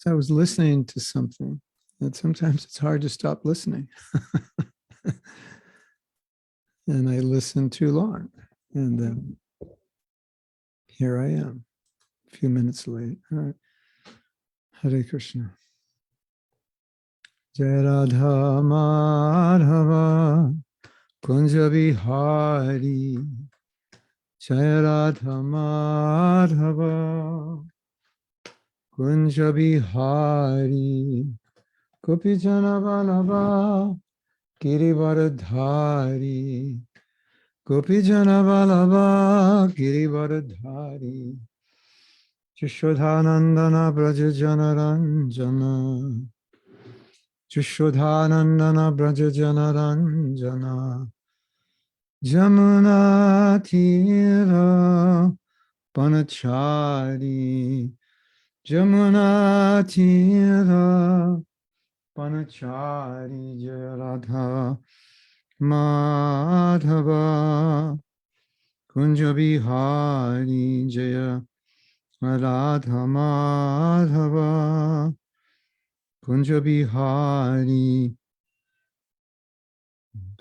I was listening to something, and sometimes it's hard to stop listening. And I listened too long, and then here I am, a few minutes late. All right. Hare Krishna. Jai Radha Madhava Kunja Vihari Jai Radha Madhava Kunja Vihari Gopi Jana Vallabha Girivardhari Gopi Jana Vallabha Girivardhari Yashodhanandana Braja Jana Ranjana Yashodhanandana Braja Jana Ranjana Jamuna Tira Panachari Jamuna Tira Panachari Jaya Radha Madhava Kunja Vihari Jaya Radha Madhava Kunja Vihari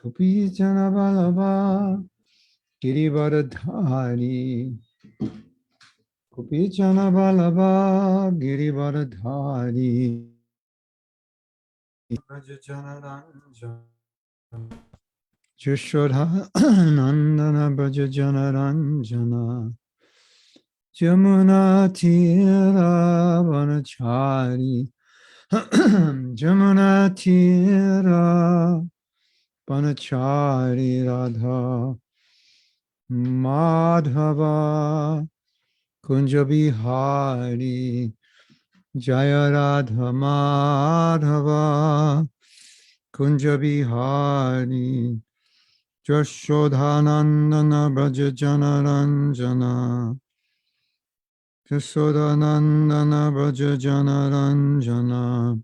Gopi Jana Vallabha Girivardhari Gopi Jana Vallabha Girivardhari Braja Jana Ranjana Yashodha Nandana Braja Jana Ranjana Jamuna Tira Vanachari Jamuna Tira Vanachari Radha Madhava Kunja Vihari Jaya Radha Madhava Kunja Vihari Jashodhanandana Braja Jana Ranjana Jashodhanandana Braja Jana Ranjana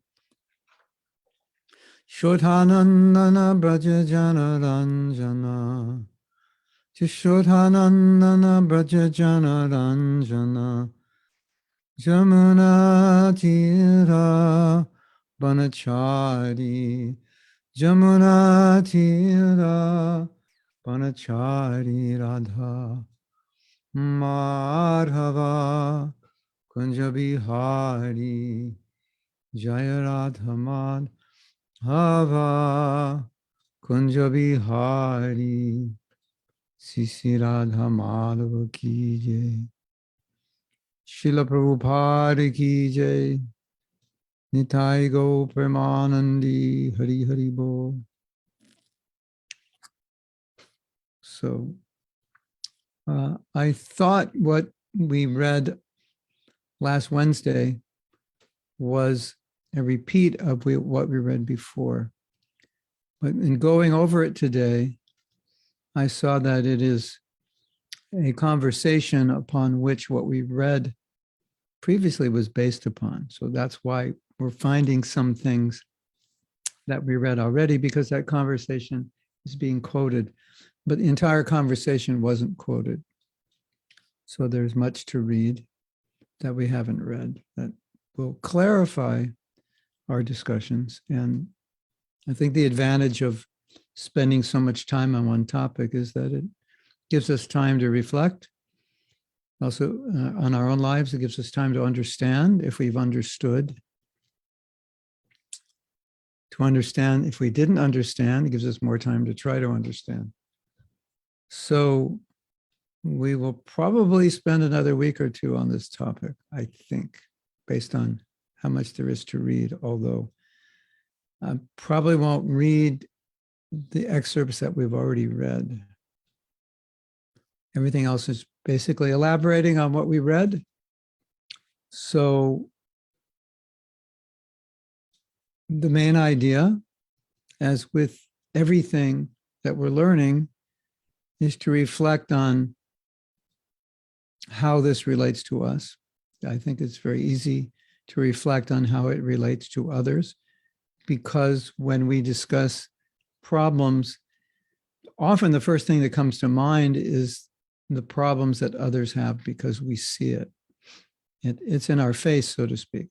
Shodhanandana Braja Jana Ranjana Jashodhanandana Braja Jana Ranjana Jamuna Tira Banachari Jamuna Tira Banachari Radha Madhava Kunja Vihari Jaya Radha Madhava Kunja Vihari Sisi Radha Madhava Ki Jai Srila Prabhupada Ki Jai Nitai Go Premanandi Hari Hari Bo. So I thought what we read last Wednesday was a repeat of what we read before. But in going over it today, I saw that it is a conversation upon which what we read previously was based upon. So that's why we're finding some things that we read already, because that conversation is being quoted, but the entire conversation wasn't quoted. So there's much to read that we haven't read that will clarify our discussions. And I think the advantage of spending so much time on one topic is that it gives us time to reflect. Also, on our own lives, it gives us time to understand if we've understood. To understand, if we didn't understand, it gives us more time to try to understand. So we will probably spend another week or two on this topic, I think, based on how much there is to read, although I probably won't read the excerpts that we've already read. Everything else is basically elaborating on what we read. So the main idea, as with everything that we're learning, is to reflect on how this relates to us. I think it's very easy to reflect on how it relates to others, because when we discuss problems, often the first thing that comes to mind is the problems that others have because we see it. It's in our face, so to speak.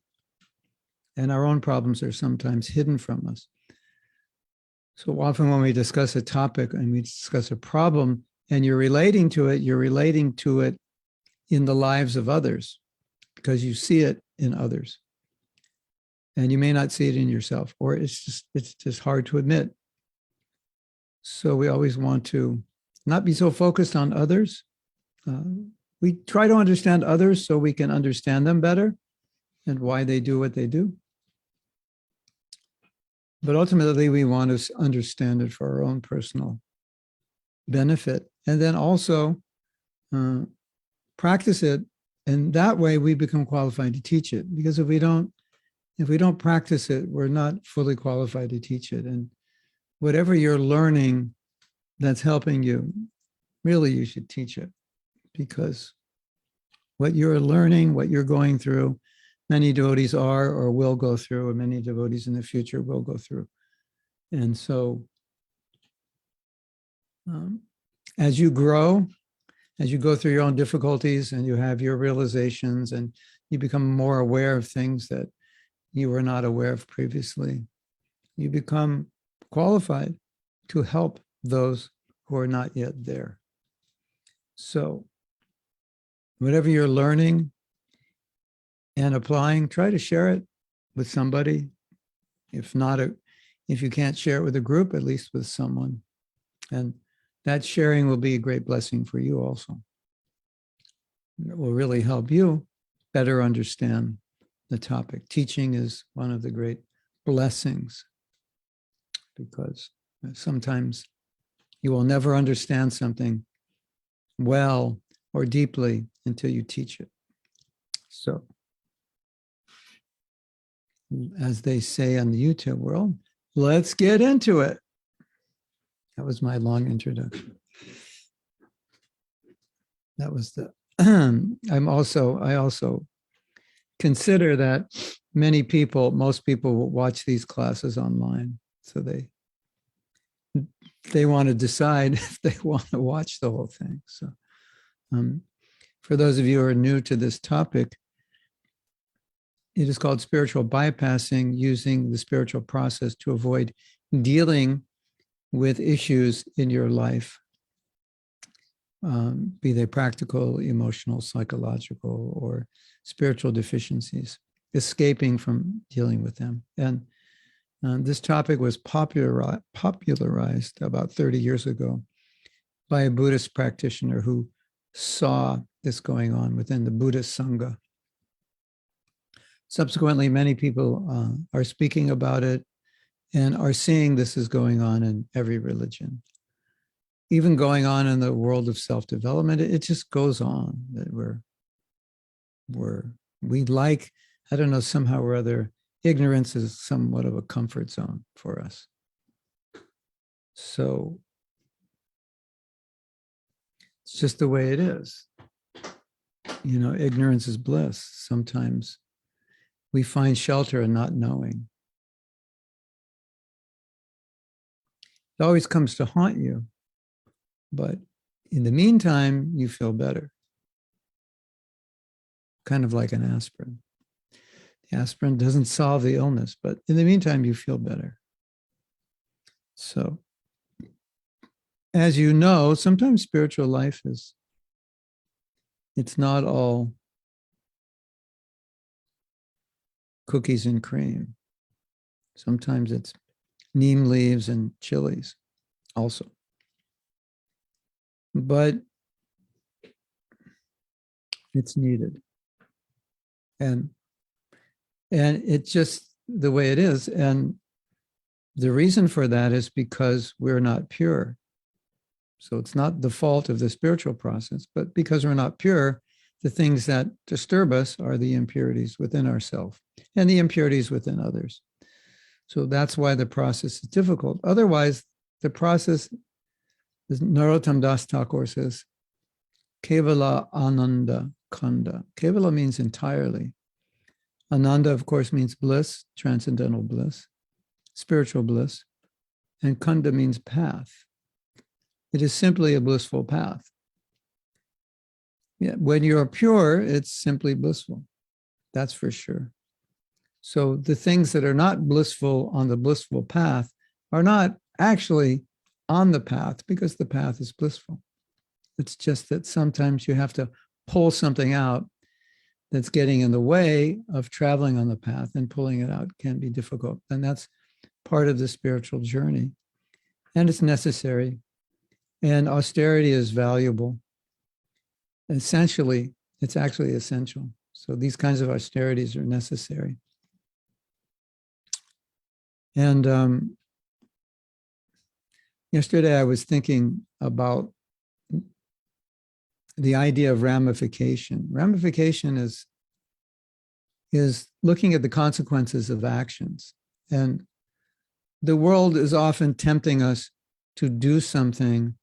And our own problems are sometimes hidden from us. So often when we discuss a topic and we discuss a problem and you're relating to it in the lives of others because you see it in others. And you may not see it in yourself, or it's just hard to admit. So we always want to not be so focused on others. We try to understand others so we can understand them better and why they do what they do. But ultimately, we want to understand it for our own personal benefit. And then also practice it. And that way we become qualified to teach it. Because if we don't practice it, we're not fully qualified to teach it. And whatever you're learning that's helping you, really you should teach it. Because what you're learning, what you're going through, many devotees are or will go through, and many devotees in the future will go through. And so as you grow, as you go through your own difficulties and you have your realizations and you become more aware of things that you were not aware of previously, you become qualified to help those who are not yet there. So whatever you're learning and applying, try to share it with somebody. If you can't share it with a group, at least with someone. And that sharing will be a great blessing for you also. It will really help you better understand the topic. Teaching is one of the great blessings because sometimes you will never understand something well or deeply until you teach it. So, as they say in the YouTube world, let's get into it. That was my long introduction. That was the, I also consider that most people will watch these classes online. So they want to decide if they want to watch the whole thing. So for those of you who are new to this topic, it is called spiritual bypassing, using the spiritual process to avoid dealing with issues in your life, be they practical, emotional, psychological, or spiritual deficiencies, escaping from dealing with them. And this topic was popularized about 30 years ago by a Buddhist practitioner who saw this going on within the Buddhist Sangha. Subsequently, many people are speaking about it and are seeing this is going on in every religion. Even going on in the world of self-development, it just goes on. That we like, I don't know, somehow or other, ignorance is somewhat of a comfort zone for us. So it's just the way it is. You know, ignorance is bliss. Sometimes we find shelter in not knowing. It always comes to haunt you, but in the meantime, you feel better. Kind of like an aspirin. The aspirin doesn't solve the illness, but in the meantime, you feel better. So, as you know, sometimes spiritual life it's not all cookies and cream. Sometimes it's neem leaves and chilies also. But it's needed. And it's just the way it is. And the reason for that is because we're not pure. So it's not the fault of the spiritual process, but because we're not pure, the things that disturb us are the impurities within ourselves and the impurities within others. So that's why the process is difficult. Otherwise, the process, as Narottam Das Thakur says, Kevala Ananda Kanda. Kevala means entirely. Ananda, of course, means bliss, transcendental bliss, spiritual bliss. And Kanda means path. It is simply a blissful path. Yeah, when you're pure, it's simply blissful. That's for sure. So the things that are not blissful on the blissful path are not actually on the path because the path is blissful. It's just that sometimes you have to pull something out that's getting in the way of traveling on the path, and pulling it out can be difficult. And that's part of the spiritual journey. And it's necessary. And austerity is valuable. Essentially, it's actually essential. So these kinds of austerities are necessary. And yesterday I was thinking about the idea of ramification. Ramification is looking at the consequences of actions. And the world is often tempting us to do something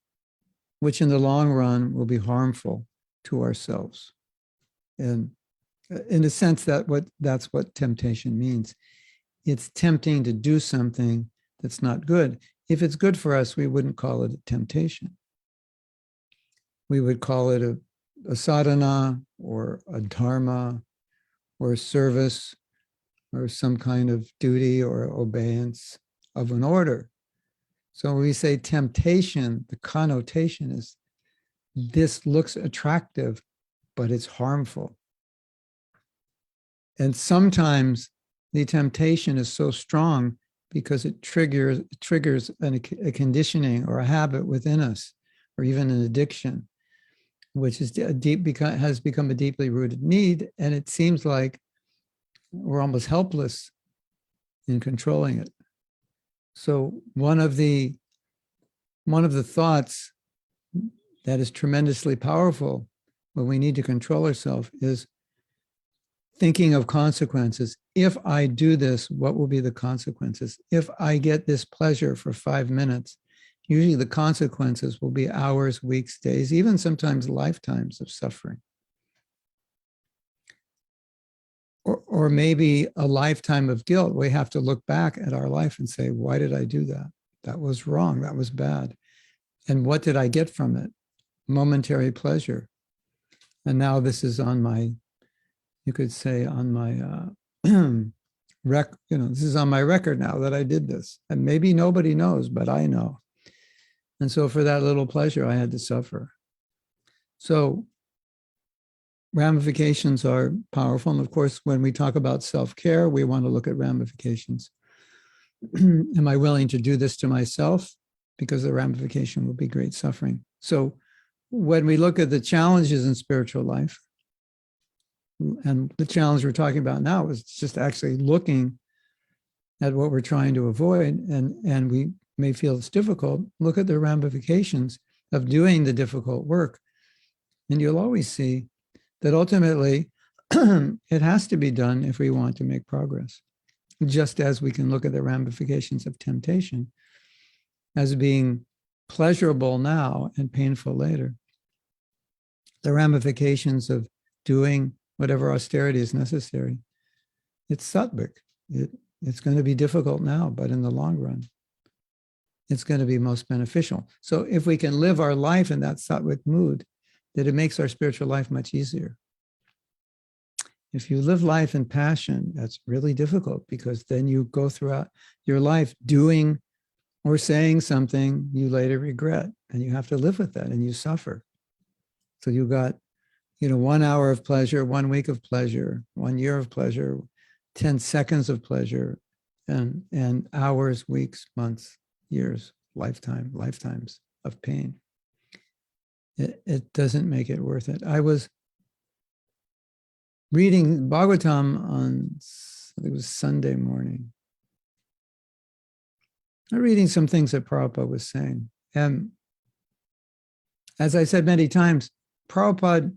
which in the long run will be harmful to ourselves. And in a sense, that's what temptation means. It's tempting to do something that's not good. If it's good for us, we wouldn't call it a temptation. We would call it a sadhana or a dharma or a service or some kind of duty or obeyance of an order. So when we say temptation, the connotation is this looks attractive, but it's harmful. And sometimes the temptation is so strong because it triggers a conditioning or a habit within us, or even an addiction, which is has become a deeply rooted need. And it seems like we're almost helpless in controlling it. So one of the thoughts that is tremendously powerful when we need to control ourselves is thinking of consequences. If I do this, what will be the consequences? If I get this pleasure for 5 minutes, usually the consequences will be hours, weeks, days, even sometimes lifetimes of suffering. Or maybe a lifetime of guilt. We have to look back at our life and say, why did I do that? That was wrong. That was bad. And what did I get from it? Momentary pleasure. And now this is on my, you could say on my this is on my record now that I did this. And maybe nobody knows, but I know. And so for that little pleasure, I had to suffer. So ramifications are powerful. And of course, when we talk about self-care, we want to look at ramifications. Am I willing to do this to myself? Because the ramification will be great suffering. So when we look at the challenges in spiritual life, and the challenge we're talking about now is just actually looking at what we're trying to avoid, and we may feel it's difficult, look at the ramifications of doing the difficult work. And you'll always see that ultimately it has to be done if we want to make progress. Just as we can look at the ramifications of temptation as being pleasurable now and painful later. The ramifications of doing whatever austerity is necessary, it's sattvic. It's going to be difficult now, but in the long run, it's going to be most beneficial. So if we can live our life in that sattvic mood, that it makes our spiritual life much easier. If you live life in passion, that's really difficult, because then you go throughout your life doing or saying something you later regret, and you have to live with that and you suffer. So you got, 1 hour of pleasure, 1 week of pleasure, 1 year of pleasure, 10 seconds of pleasure, and hours, weeks, months, years, lifetimes of pain. It doesn't make it worth it. I was reading Bhagavatam on, I think it was Sunday morning. I'm reading some things that Prabhupada was saying. And as I said many times, Prabhupada,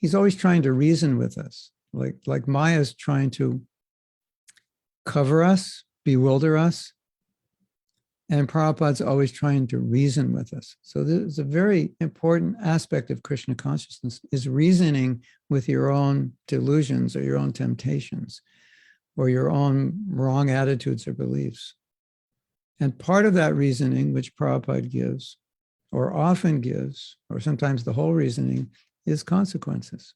he's always trying to reason with us. Like Maya's trying to cover us, bewilder us. And Prabhupada's always trying to reason with us. So this is a very important aspect of Krishna consciousness, is reasoning with your own delusions or your own temptations or your own wrong attitudes or beliefs. And part of that reasoning, which Prabhupada gives, or often gives, or sometimes the whole reasoning, is consequences.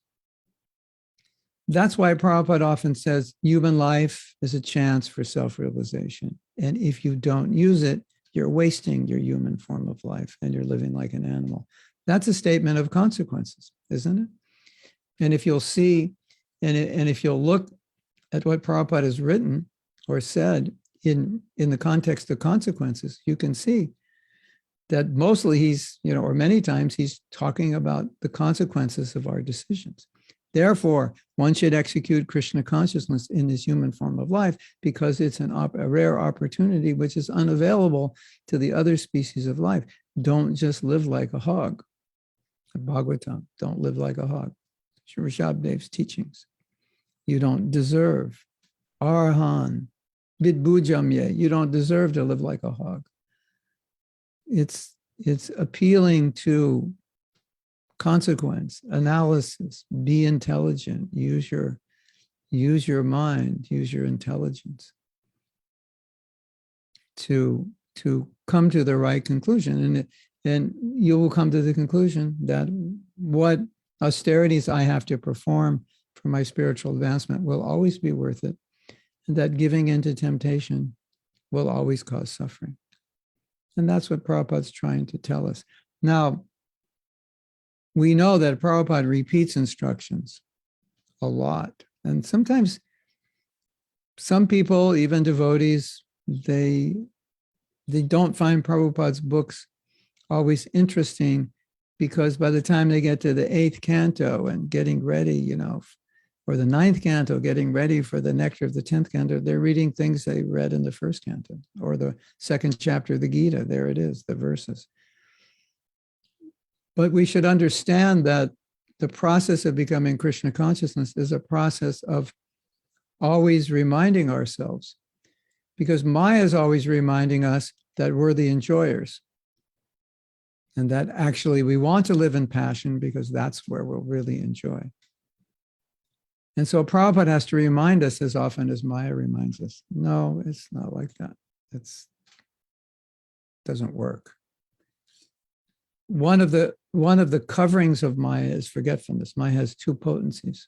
That's why Prabhupada often says human life is a chance for self-realization. And if you don't use it, you're wasting your human form of life and you're living like an animal. That's a statement of consequences, isn't it? And if you'll see, and if you'll look at what Prabhupada has written or said in the context of consequences, you can see that mostly he's, or many times he's talking about the consequences of our decisions. Therefore, one should execute Krishna consciousness in this human form of life because it's a rare opportunity which is unavailable to the other species of life. Don't just live like a hog. Bhagavatam, don't live like a hog. Rishabhadev's teachings. You don't deserve. Arhan, vidbhujamye, you don't deserve to live like a hog. It's appealing to consequence, analysis, be intelligent, use your mind, use your intelligence to come to the right conclusion. And you will come to the conclusion that what austerities I have to perform for my spiritual advancement will always be worth it, and that giving into temptation will always cause suffering. And that's what Prabhupada's trying to tell us. Now, we know that Prabhupada repeats instructions a lot. And sometimes some people, even devotees, they don't find Prabhupada's books always interesting because by the time they get to the 8th canto and getting ready, or the 9th canto, getting ready for the nectar of the 10th canto, they're reading things they read in the 1st canto or the 2nd chapter of the Gita. There it is, the verses. But we should understand that the process of becoming Krishna consciousness is a process of always reminding ourselves, because Maya is always reminding us that we're the enjoyers and that actually we want to live in passion because that's where we'll really enjoy. And so Prabhupada has to remind us as often as Maya reminds us, no, it's not like that. It doesn't work. One of the coverings of Maya is forgetfulness. Maya has 2 potencies.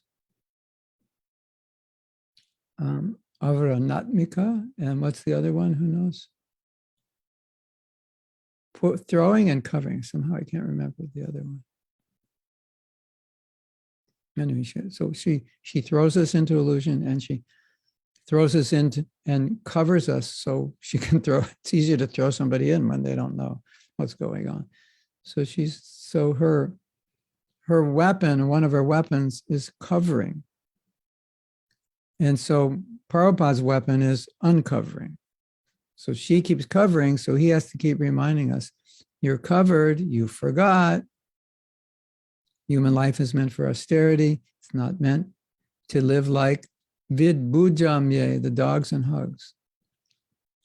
Avaranatmika, and what's the other one? Who knows? Throwing and covering. Somehow I can't remember the other one. Anyway, so she throws us into illusion, and she throws us into and covers us so she can throw. It's easier to throw somebody in when they don't know what's going on. So her weapon, one of her weapons, is covering. And so Prabhupada's weapon is uncovering. So she keeps covering, so he has to keep reminding us, you're covered, you forgot. Human life is meant for austerity. It's not meant to live like vidbhujamye, the dogs and hugs.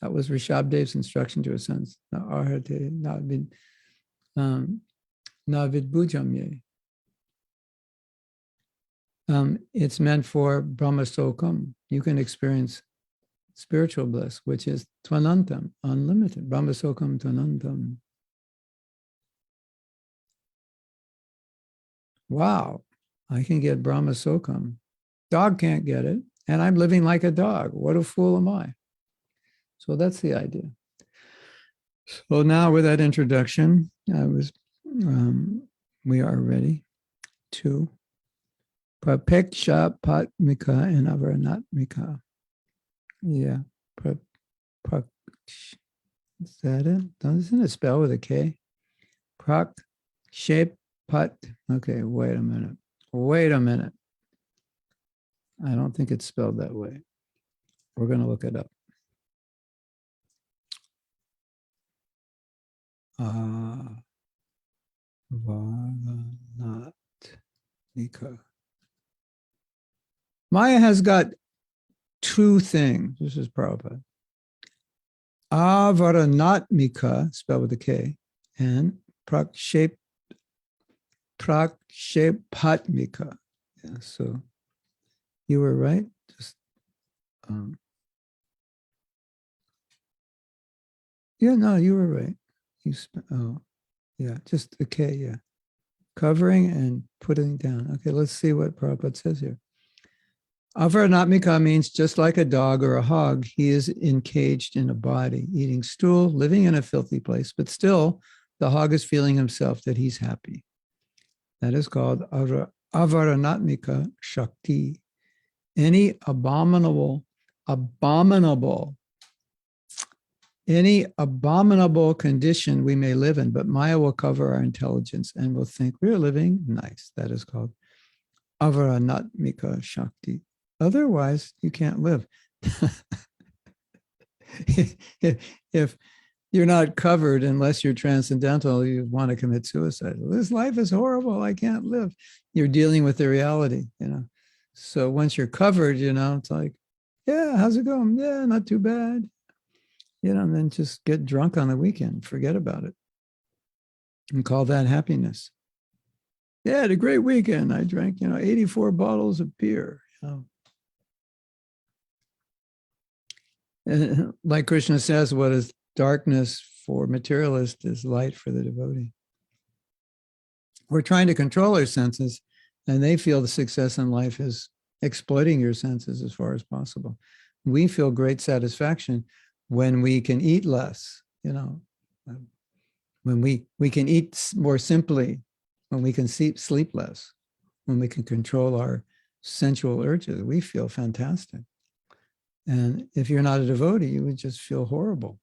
That was Rishabhadev's instruction to his sons. Vidbhujamye. It's meant for brahmasokam. You can experience spiritual bliss, which is tvanantam, unlimited. Brahmasokam tvanantam. Wow, I can get brahmasokam. Dog can't get it, and I'm living like a dog. What a fool am I? So that's the idea. So now with that introduction, we are ready to prapeksha patmika and avaranatmika. Yeah, is that it? Doesn't it spell with a K? Shape pat. Okay, wait a minute. I don't think it's spelled that way. We're going to look it up. Varanatmika. Maya has got 2 things. This is Prabhupada. Avaranatmika, spelled with a K, and prakshepatmika. Yeah, so you were right. Just you were right. Just a K, Covering and putting down. Okay, let's see what Prabhupada says here. Avaranatmika means just like a dog or a hog, he is encaged in a body, eating stool, living in a filthy place, but still the hog is feeling himself that he's happy. That is called avaranatmika shakti. Any any abominable condition we may live in, but Maya will cover our intelligence and will think we're living nice. That is called avaranatmika shakti. Otherwise, you can't live. If you're not covered, unless you're transcendental, you want to commit suicide. This life is horrible. I can't live. You're dealing with the reality, So once you're covered, it's like, yeah, how's it going? Yeah, not too bad. And then just get drunk on the weekend. Forget about it. And call that happiness. Yeah, I had a great weekend. I drank, 84 bottles of beer. And like Krishna says, what is darkness for materialist is light for the devotee. We're trying to control our senses, and they feel the success in life is exploiting your senses as far as possible. We feel great satisfaction when we can eat less, when we can eat more simply, when we can sleep less, when we can control our sensual urges, we feel fantastic. And if you're not a devotee, you would just feel horrible.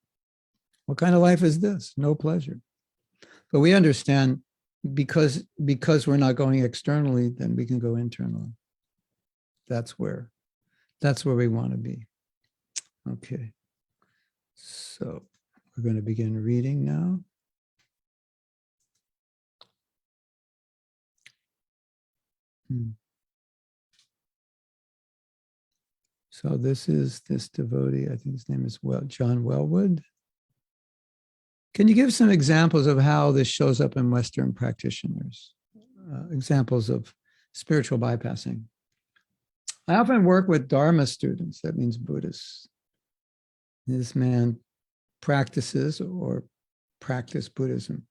What kind of life is this? No pleasure. But we understand because we're not going externally, then we can go internally. That's where we want to be. Okay. So we're going to begin reading now. So this is this devotee, I think his name is John Wellwood. Can you give some examples of how this shows up in Western practitioners? Examples of spiritual bypassing. I often work with Dharma students, that means Buddhists. This man practices or practiced Buddhism,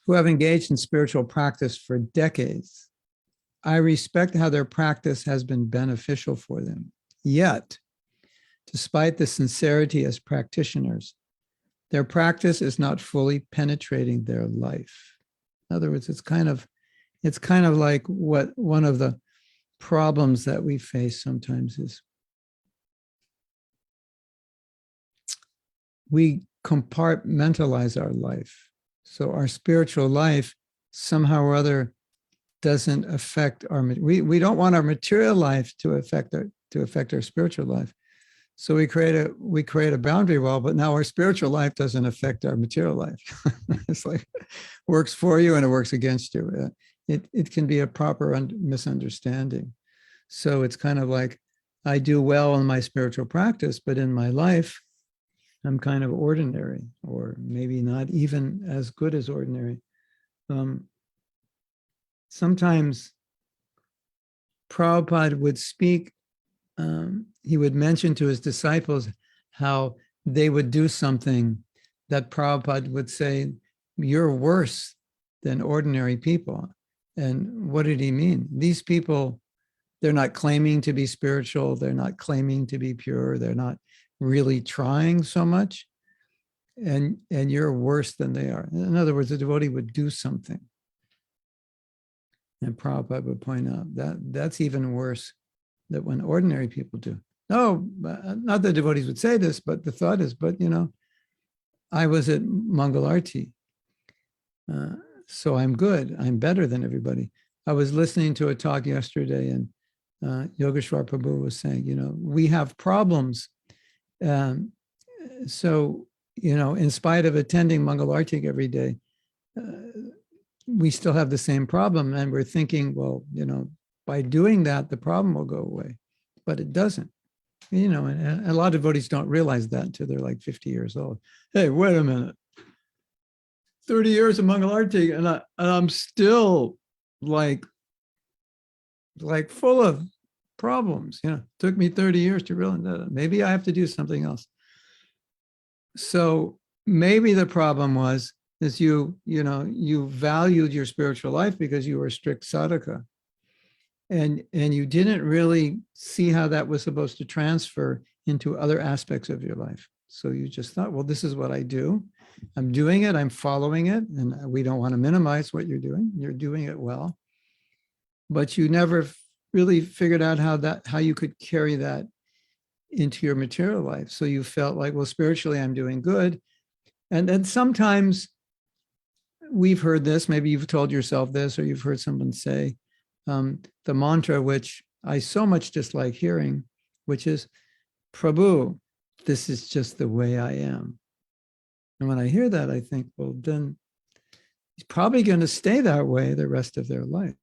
who have engaged in spiritual practice for decades. I respect how their practice has been beneficial for them. Yet, despite the sincerity as practitioners, their practice is not fully penetrating their life. In other words, it's kind of like what one of the problems that we face sometimes is we compartmentalize our life. So our spiritual life somehow or other doesn't affect we don't want our material life to affect our spiritual life. So we create a boundary wall, but now our spiritual life doesn't affect our material life. It's like works for you and it works against you. It can be a proper misunderstanding. So it's kind of like I do well in my spiritual practice, but in my life, I'm kind of ordinary, or maybe not even as good as ordinary. Sometimes Prabhupada would speak, he would mention to his disciples how they would do something that Prabhupada would say, you're worse than ordinary people. And what did he mean? These people, they're not claiming to be spiritual. They're not claiming to be pure. They're not really trying so much. And you're worse than they are. In other words, a devotee would do something. And Prabhupada would point out that that's even worse than when ordinary people do. No, not that devotees would say this, but the thought is, I was at Mangalarti, so I'm good. I'm better than everybody. I was listening to a talk yesterday, and Yogeshwar Prabhu was saying, we have problems. So, in spite of attending Mangalarti every day, we still have the same problem. And we're thinking, well, by doing that, the problem will go away. But it doesn't. And a lot of devotees don't realize that until they're like 50 years old. Hey, wait a minute. 30 years of Mangalarti, and I'm still like full of problems. Took me 30 years to realize that. Maybe I have to do something else. So maybe the problem is you valued your spiritual life because you were a strict sadhaka. and you didn't really see how that was supposed to transfer into other aspects of your life. So you just thought, well, this is what I do. I'm doing it. I'm following it. And we don't want to minimize what you're doing. You're doing it well. But you never really figured out how you could carry that into your material life. So you felt like, well, spiritually, I'm doing good. And then sometimes we've heard this, maybe you've told yourself this, or you've heard someone say the mantra, which I so much dislike hearing, which is, Prabhu, this is just the way I am. And when I hear that, I think, well, then he's probably going to stay that way the rest of their life.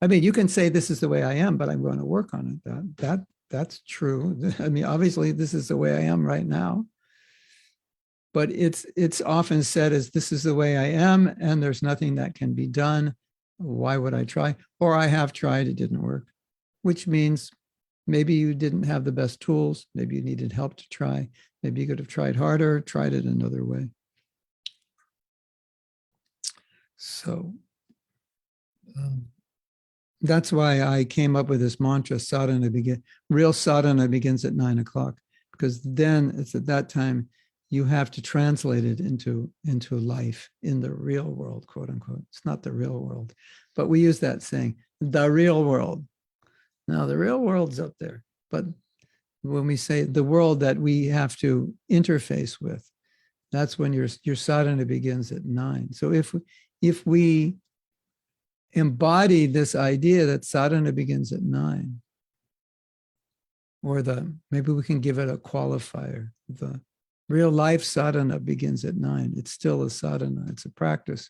I mean, you can say this is the way I am, but I'm going to work on it. That's true. I mean, obviously, this is the way I am right now. But it's often said as this is the way I am, and there's nothing that can be done. Why would I try? Or I have tried, it didn't work, which means maybe you didn't have the best tools. Maybe you needed help to try. Maybe you could have tried harder, tried it another way. So that's why I came up with this mantra, sadhana real sadhana begins at 9 o'clock, because then it's at that time you have to translate it into life in the real world, quote unquote. It's not the real world, but we use that saying, the real world. Now the real world's up there, but when we say the world that we have to interface with, that's when your sadhana begins at 9. So if we embody this idea that sadhana begins at 9, or maybe we can give it a qualifier, the real life sadhana begins at 9. It's still a sadhana. It's a practice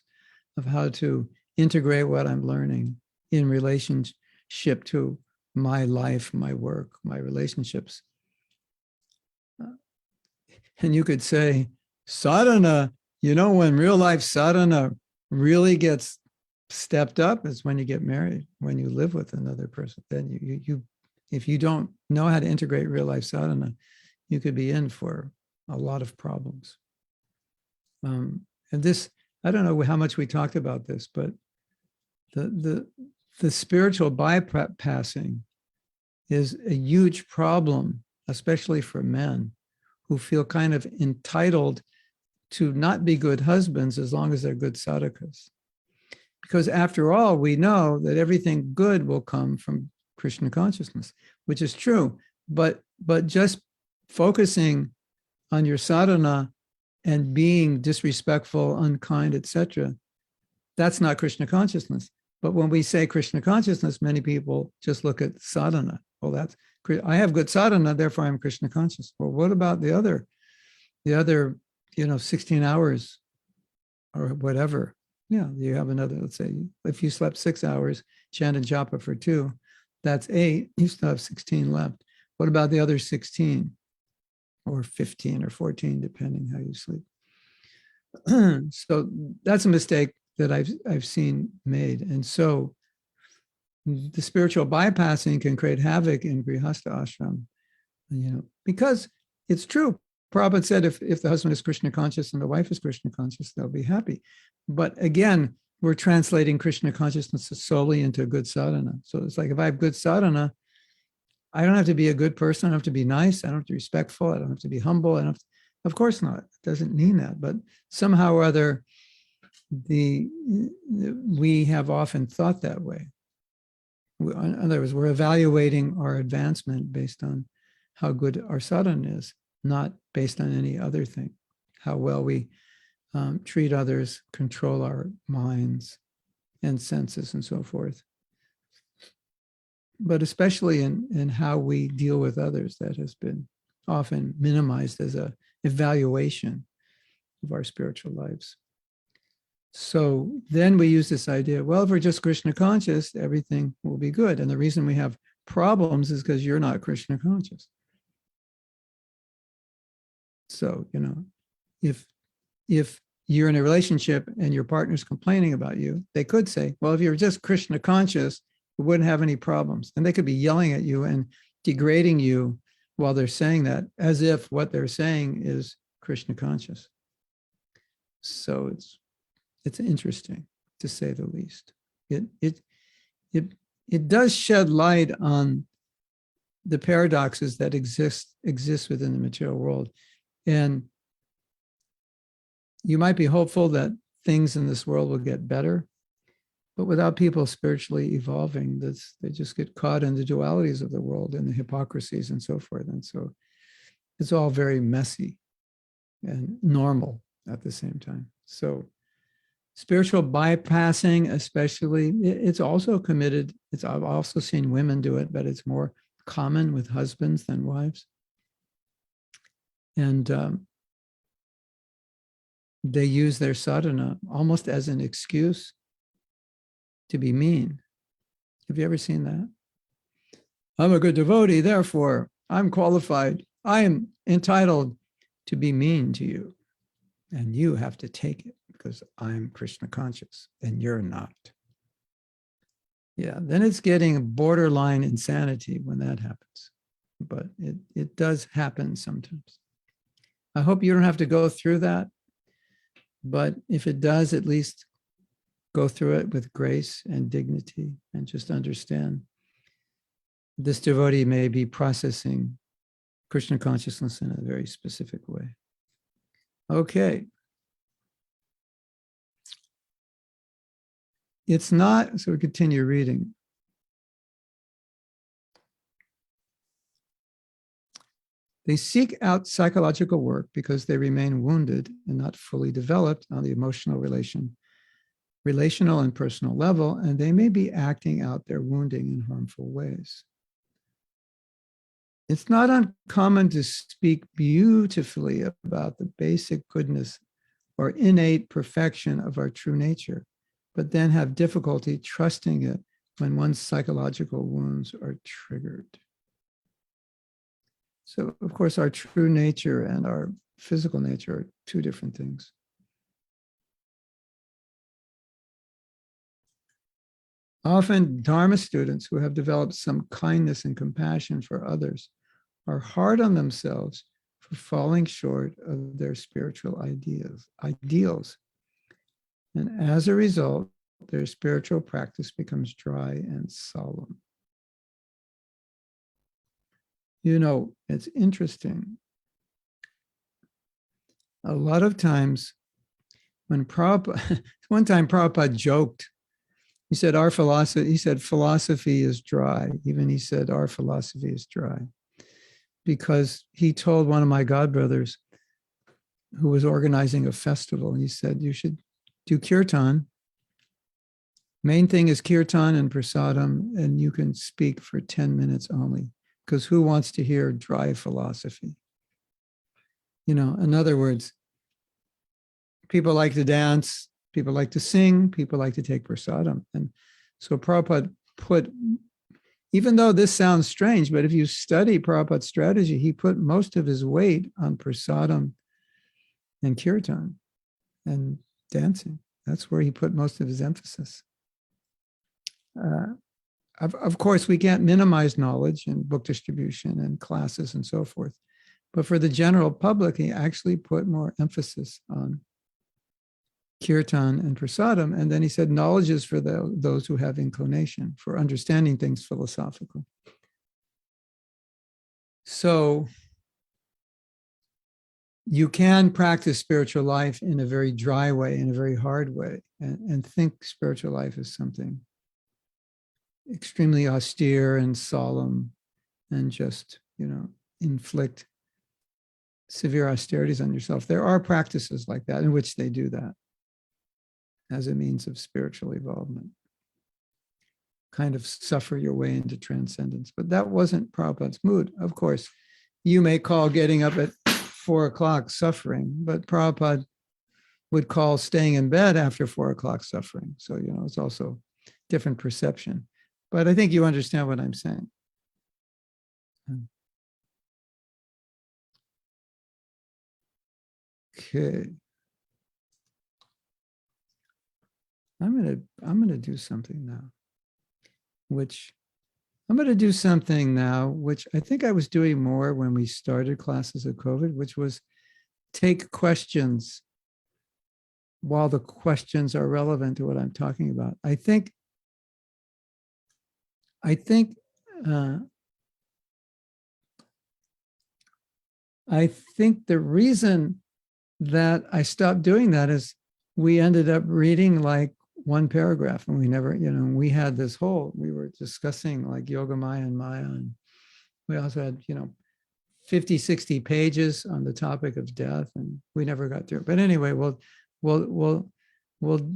of how to integrate what I'm learning in relationship to my life, my work, my relationships. And you could say, sadhana, when real life sadhana really gets stepped up is when you get married, when you live with another person. Then you if you don't know how to integrate real life sadhana, you could be in for a lot of problems. And this, I don't know how much we talked about this, but the spiritual bypassing is a huge problem, especially for men who feel kind of entitled to not be good husbands as long as they're good sadhakas. Because after all, we know that everything good will come from Krishna consciousness, which is true. But just focusing on your sadhana and being disrespectful, unkind, etc., that's not Krishna consciousness. But when we say Krishna consciousness, many people just look at sadhana. Well, I have good sadhana, therefore I'm Krishna conscious. Well, what about the other 16 hours or whatever? Yeah, you have another, let's say, if you slept 6 hours, chanted japa for 2, that's 8, you still have 16 left. What about the other 16 or 15 or 14, depending how you sleep? So that's a mistake that I've seen made. And so the spiritual bypassing can create havoc in Grihastha ashram, because it's true. Prabhupada said if the husband is Krishna conscious and the wife is Krishna conscious, they'll be happy. But again, we're translating Krishna consciousness solely into good sadhana. So it's like if I have good sadhana, I don't have to be a good person. I don't have to be nice. I don't have to be respectful. I don't have to be humble. Of course not. It doesn't mean that. But somehow or other, we have often thought that way. In other words, we're evaluating our advancement based on how good our sadhana is, not based on any other thing, how well we treat others, control our minds and senses and so forth. But especially in how we deal with others, that has been often minimized as an evaluation of our spiritual lives. So then we use this idea, well, if we're just Krishna conscious, everything will be good. And the reason we have problems is because you're not Krishna conscious. So, if you're in a relationship and your partner's complaining about you, they could say, well, if you're just Krishna conscious, you wouldn't have any problems. And they could be yelling at you and degrading you while they're saying that, as if what they're saying is Krishna conscious. So it's interesting, to say the least. It it does shed light on the paradoxes that exist within the material world. And you might be hopeful that things in this world will get better, but without people spiritually evolving, they just get caught in the dualities of the world and the hypocrisies and so forth. And so it's all very messy and normal at the same time. So spiritual bypassing, especially, it's also committed. I've also seen women do it, but it's more common with husbands than wives. And they use their sadhana almost as an excuse to be mean. Have you ever seen that? I'm a good devotee, therefore I'm qualified. I am entitled to be mean to you. And you have to take it because I'm Krishna conscious and you're not. Yeah, then it's getting borderline insanity when that happens. But it does happen sometimes. I hope you don't have to go through that. But if it does, at least go through it with grace and dignity and just understand this devotee may be processing Krishna consciousness in a very specific way. Okay. It's not, so we continue reading. They seek out psychological work because they remain wounded and not fully developed on the relational and personal level, and they may be acting out their wounding in harmful ways. It's not uncommon to speak beautifully about the basic goodness or innate perfection of our true nature, but then have difficulty trusting it when one's psychological wounds are triggered. So, of course, our true nature and our physical nature are two different things. Often, Dharma students who have developed some kindness and compassion for others are hard on themselves for falling short of their spiritual ideals. And as a result, their spiritual practice becomes dry and solemn. You know, it's interesting. A lot of times when Prabhupada, one time Prabhupada joked, he said, philosophy is dry. Even he said, our philosophy is dry. Because he told one of my godbrothers who was organizing a festival, he said, you should do kirtan. Main thing is kirtan and prasadam, and you can speak for 10 minutes only. Because who wants to hear dry philosophy? You know, in other words, people like to dance, people like to sing, people like to take prasadam. And so Prabhupada put, even though this sounds strange, but if you study Prabhupada's strategy, he put most of his weight on prasadam and kirtan and dancing. That's where he put most of his emphasis. Of course, we can't minimize knowledge and book distribution and classes and so forth. But for the general public, he actually put more emphasis on kirtan and prasadam. And then he said, knowledge is for those who have inclination for understanding things philosophically. So you can practice spiritual life in a very dry way, in a very hard way, and think spiritual life is something extremely austere and solemn and just, you know, inflict severe austerities on yourself. There are practices like that in which they do that as a means of spiritual involvement. Kind of suffer your way into transcendence. But that wasn't Prabhupada's mood. Of course, you may call getting up at 4 o'clock suffering, but Prabhupada would call staying in bed after 4 o'clock suffering. So, you know, it's also different perception. But I think you understand what I'm saying. Okay. I'm gonna do something now, which I think I was doing more when we started classes of COVID, which was take questions while the questions are relevant to what I'm talking about. I think I think uh, the reason that I stopped doing that is we ended up reading like one paragraph, and we never, we had this whole, we were discussing like Yoga Maya and Maya, and we also had, 50, 60 pages on the topic of death, and we never got through. But anyway, we'll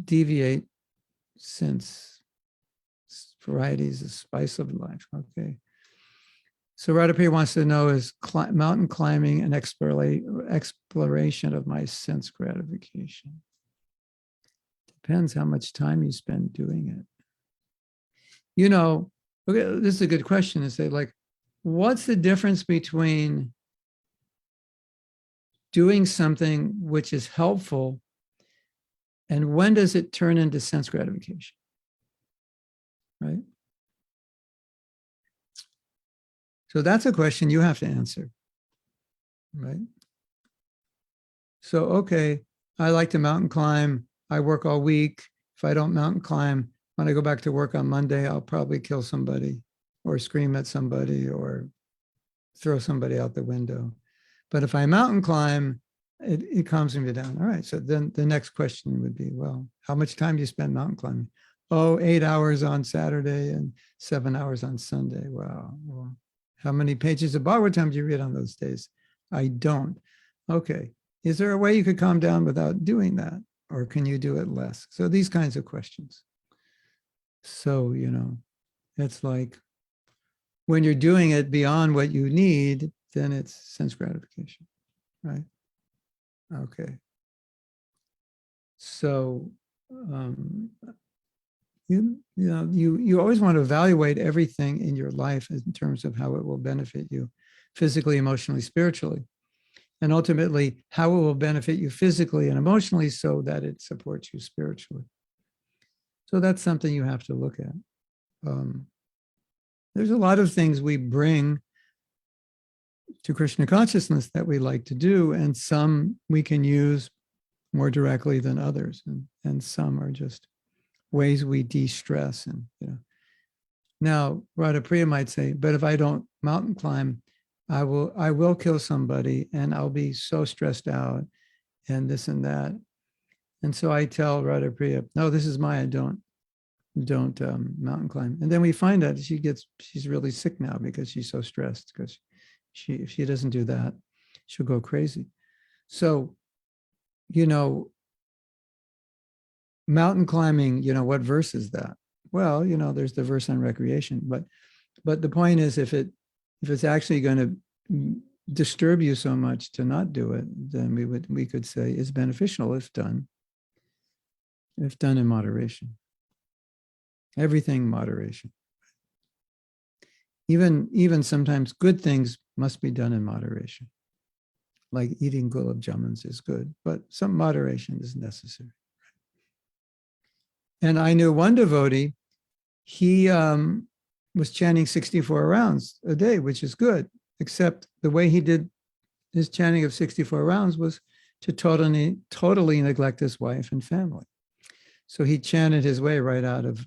deviate, since variety is the spice of life. Okay. So Radhapriya wants to know, is mountain climbing an exploration of my sense gratification? Depends how much time you spend doing it. Okay, this is a good question to say, like, what's the difference between doing something which is helpful and when does it turn into sense gratification? Right? So that's a question you have to answer, right? So, okay, I like to mountain climb. I work all week. If I don't mountain climb, when I go back to work on Monday, I'll probably kill somebody or scream at somebody or throw somebody out the window. But if I mountain climb, it calms me down. All right, so then the next question would be, well, how much time do you spend mountain climbing? Oh, 8 hours on Saturday and 7 hours on Sunday. Wow. Well, how many pages of Bhagavad Gita do you read on those days? I don't. Okay. Is there a way you could calm down without doing that? Or can you do it less? So these kinds of questions. So, it's like when you're doing it beyond what you need, then it's sense gratification, right? Okay. So, you always want to evaluate everything in your life in terms of how it will benefit you physically, emotionally, spiritually, and ultimately how it will benefit you physically and emotionally so that it supports you spiritually. So that's something you have to look at. There's a lot of things we bring to Krishna consciousness that we like to do, and some we can use more directly than others, and some are just ways we de-stress. And now Radhapriya might say, but if I don't mountain climb, I will kill somebody and I'll be so stressed out and this and that. And so I tell Radhapriya, no, this is Maya, don't mountain climb. And then we find out she's really sick now because she's so stressed, because if she doesn't do that, she'll go crazy. So, mountain climbing, what verse is that? Well, there's the verse on recreation, but the point is, if it's actually going to disturb you so much to not do it, then we could say it's beneficial if done in moderation. Everything moderation. Even sometimes good things must be done in moderation. Like eating gulab jamuns is good, but some moderation is necessary. And I knew one devotee, he was chanting 64 rounds a day, which is good, except the way he did his chanting of 64 rounds was to totally neglect his wife and family. So he chanted his way right out of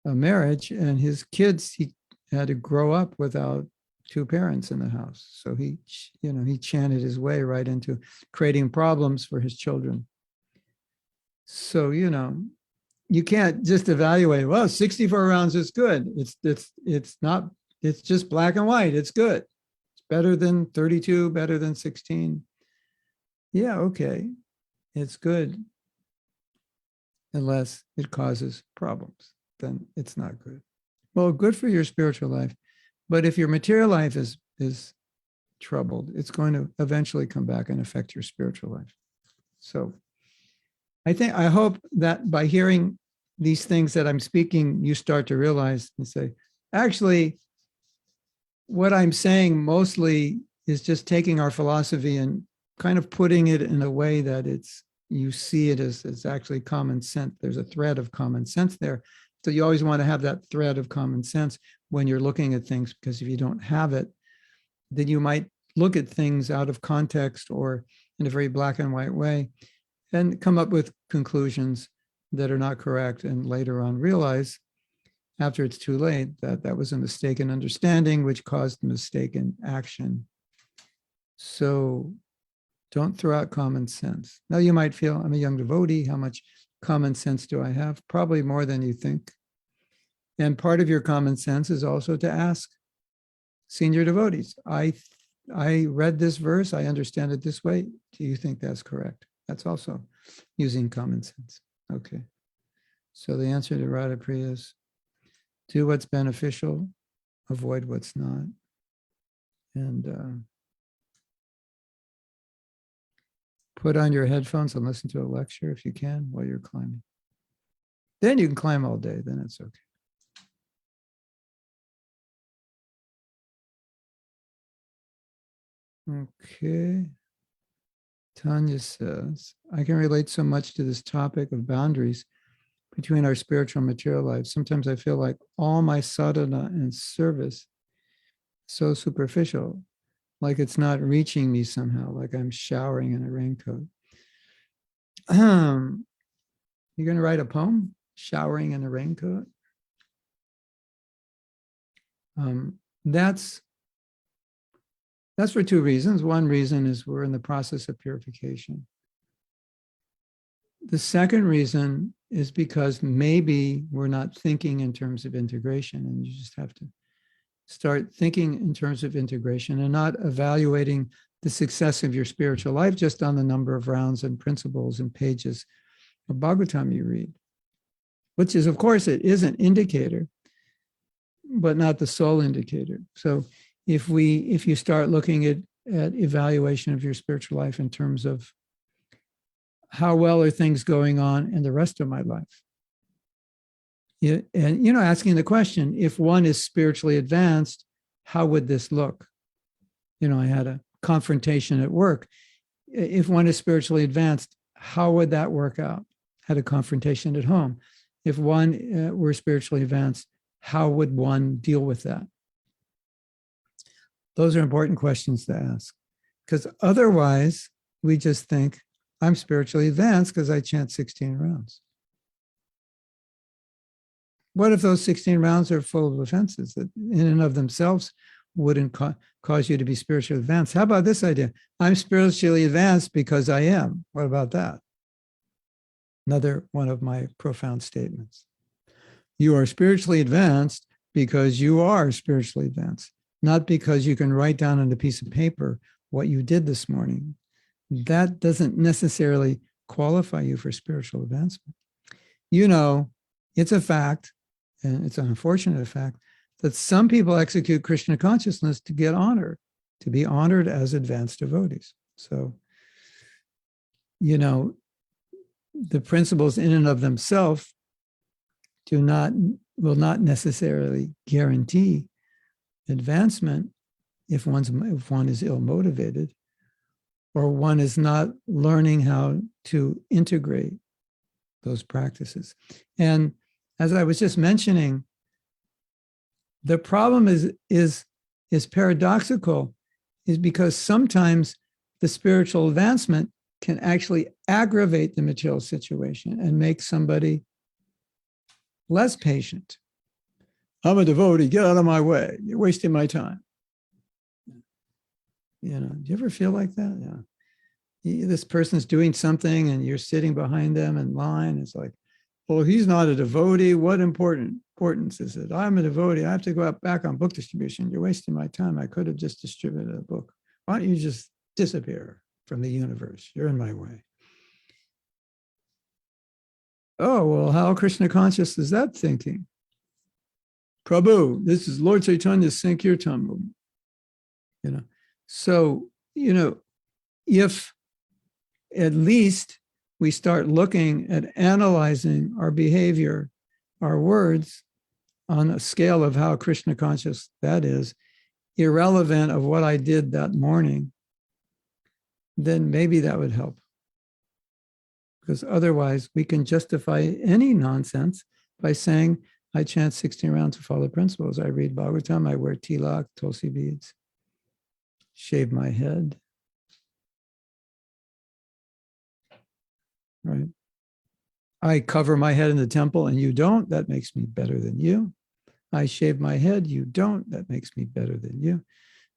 a marriage, and his kids, he had to grow up without two parents in the house. So he chanted his way right into creating problems for his children. So, you can't just evaluate, well, 64 rounds is good. It's just black and white. It's good. It's better than 32, better than 16. Yeah, okay. It's good. Unless it causes problems, then it's not good. Well, good for your spiritual life. But if your material life is troubled, it's going to eventually come back and affect your spiritual life. So I hope that by hearing these things that I'm speaking, you start to realize and say, actually, what I'm saying mostly is just taking our philosophy and kind of putting it in a way that you see it as it's actually common sense. There's a thread of common sense there. So you always want to have that thread of common sense when you're looking at things, because if you don't have it, then you might look at things out of context or in a very black and white way and come up with conclusions that are not correct, and later on realize after it's too late that that was a mistaken understanding, which caused mistaken action. So don't throw out common sense. Now you might feel, I'm a young devotee. How much common sense do I have? Probably more than you think. And part of your common sense is also to ask senior devotees. I read this verse. I understand it this way. Do you think that's correct? That's also using common sense. Okay. So the answer to Radha Priya is do what's beneficial, avoid what's not. And put on your headphones and listen to a lecture if you can while you're climbing. Then you can climb all day, then it's okay. Okay. Tanya says, I can relate so much to this topic of boundaries between our spiritual and material lives. Sometimes I feel like all my sadhana and service so superficial, like it's not reaching me somehow, like I'm showering in a raincoat. You're going to write a poem, Showering in a Raincoat? That's for two reasons. One reason is we're in the process of purification. The second reason is because maybe we're not thinking in terms of integration, and you just have to start thinking in terms of integration and not evaluating the success of your spiritual life just on the number of rounds and principles and pages of Bhagavatam you read, which is, of course, it is an indicator, but not the sole indicator. So if you start looking at evaluation of your spiritual life in terms of how well are things going on in the rest of my life, and asking the question, if one is spiritually advanced, how would this look? I had a confrontation at work. If one is spiritually advanced, how would that work out? Had a confrontation at home. If one were spiritually advanced, how would one deal with that? Those are important questions to ask, because otherwise we just think I'm spiritually advanced because I chant 16 rounds. What if those 16 rounds are full of offenses that in and of themselves wouldn't cause you to be spiritually advanced? How about this idea? I'm spiritually advanced because I am. What about that? Another one of my profound statements. You are spiritually advanced because you are spiritually advanced, not because you can write down on a piece of paper what you did this morning. That doesn't necessarily qualify you for spiritual advancement. It's a fact, and it's an unfortunate fact, that some people execute Krishna consciousness to get honored, to be honored as advanced devotees. So, the principles in and of themselves will not necessarily guarantee advancement if one is ill motivated, or one is not learning how to integrate those practices. And as I was just mentioning, the problem is paradoxical, is because sometimes the spiritual advancement can actually aggravate the material situation and make somebody less patient. I'm a devotee, get out of my way. You're wasting my time. Do you ever feel like that? Yeah. This person's doing something and you're sitting behind them in line. It's like, well, he's not a devotee. What importance is it? I'm a devotee. I have to go out back on book distribution. You're wasting my time. I could have just distributed a book. Why don't you just disappear from the universe? You're in my way. Oh, well, how Krishna conscious is that thinking? Prabhu, this is Lord Chaitanya's Sankirtan movement. So, if at least we start looking at analyzing our behavior, our words, on a scale of how Krishna conscious that is, irrelevant of what I did that morning, then maybe that would help. Because otherwise we can justify any nonsense by saying, I chant 16 rounds to follow principles. I read Bhagavatam, I wear tilak, tulsi beads, shave my head. Right? I cover my head in the temple and you don't. That makes me better than you. I shave my head, you don't. That makes me better than you.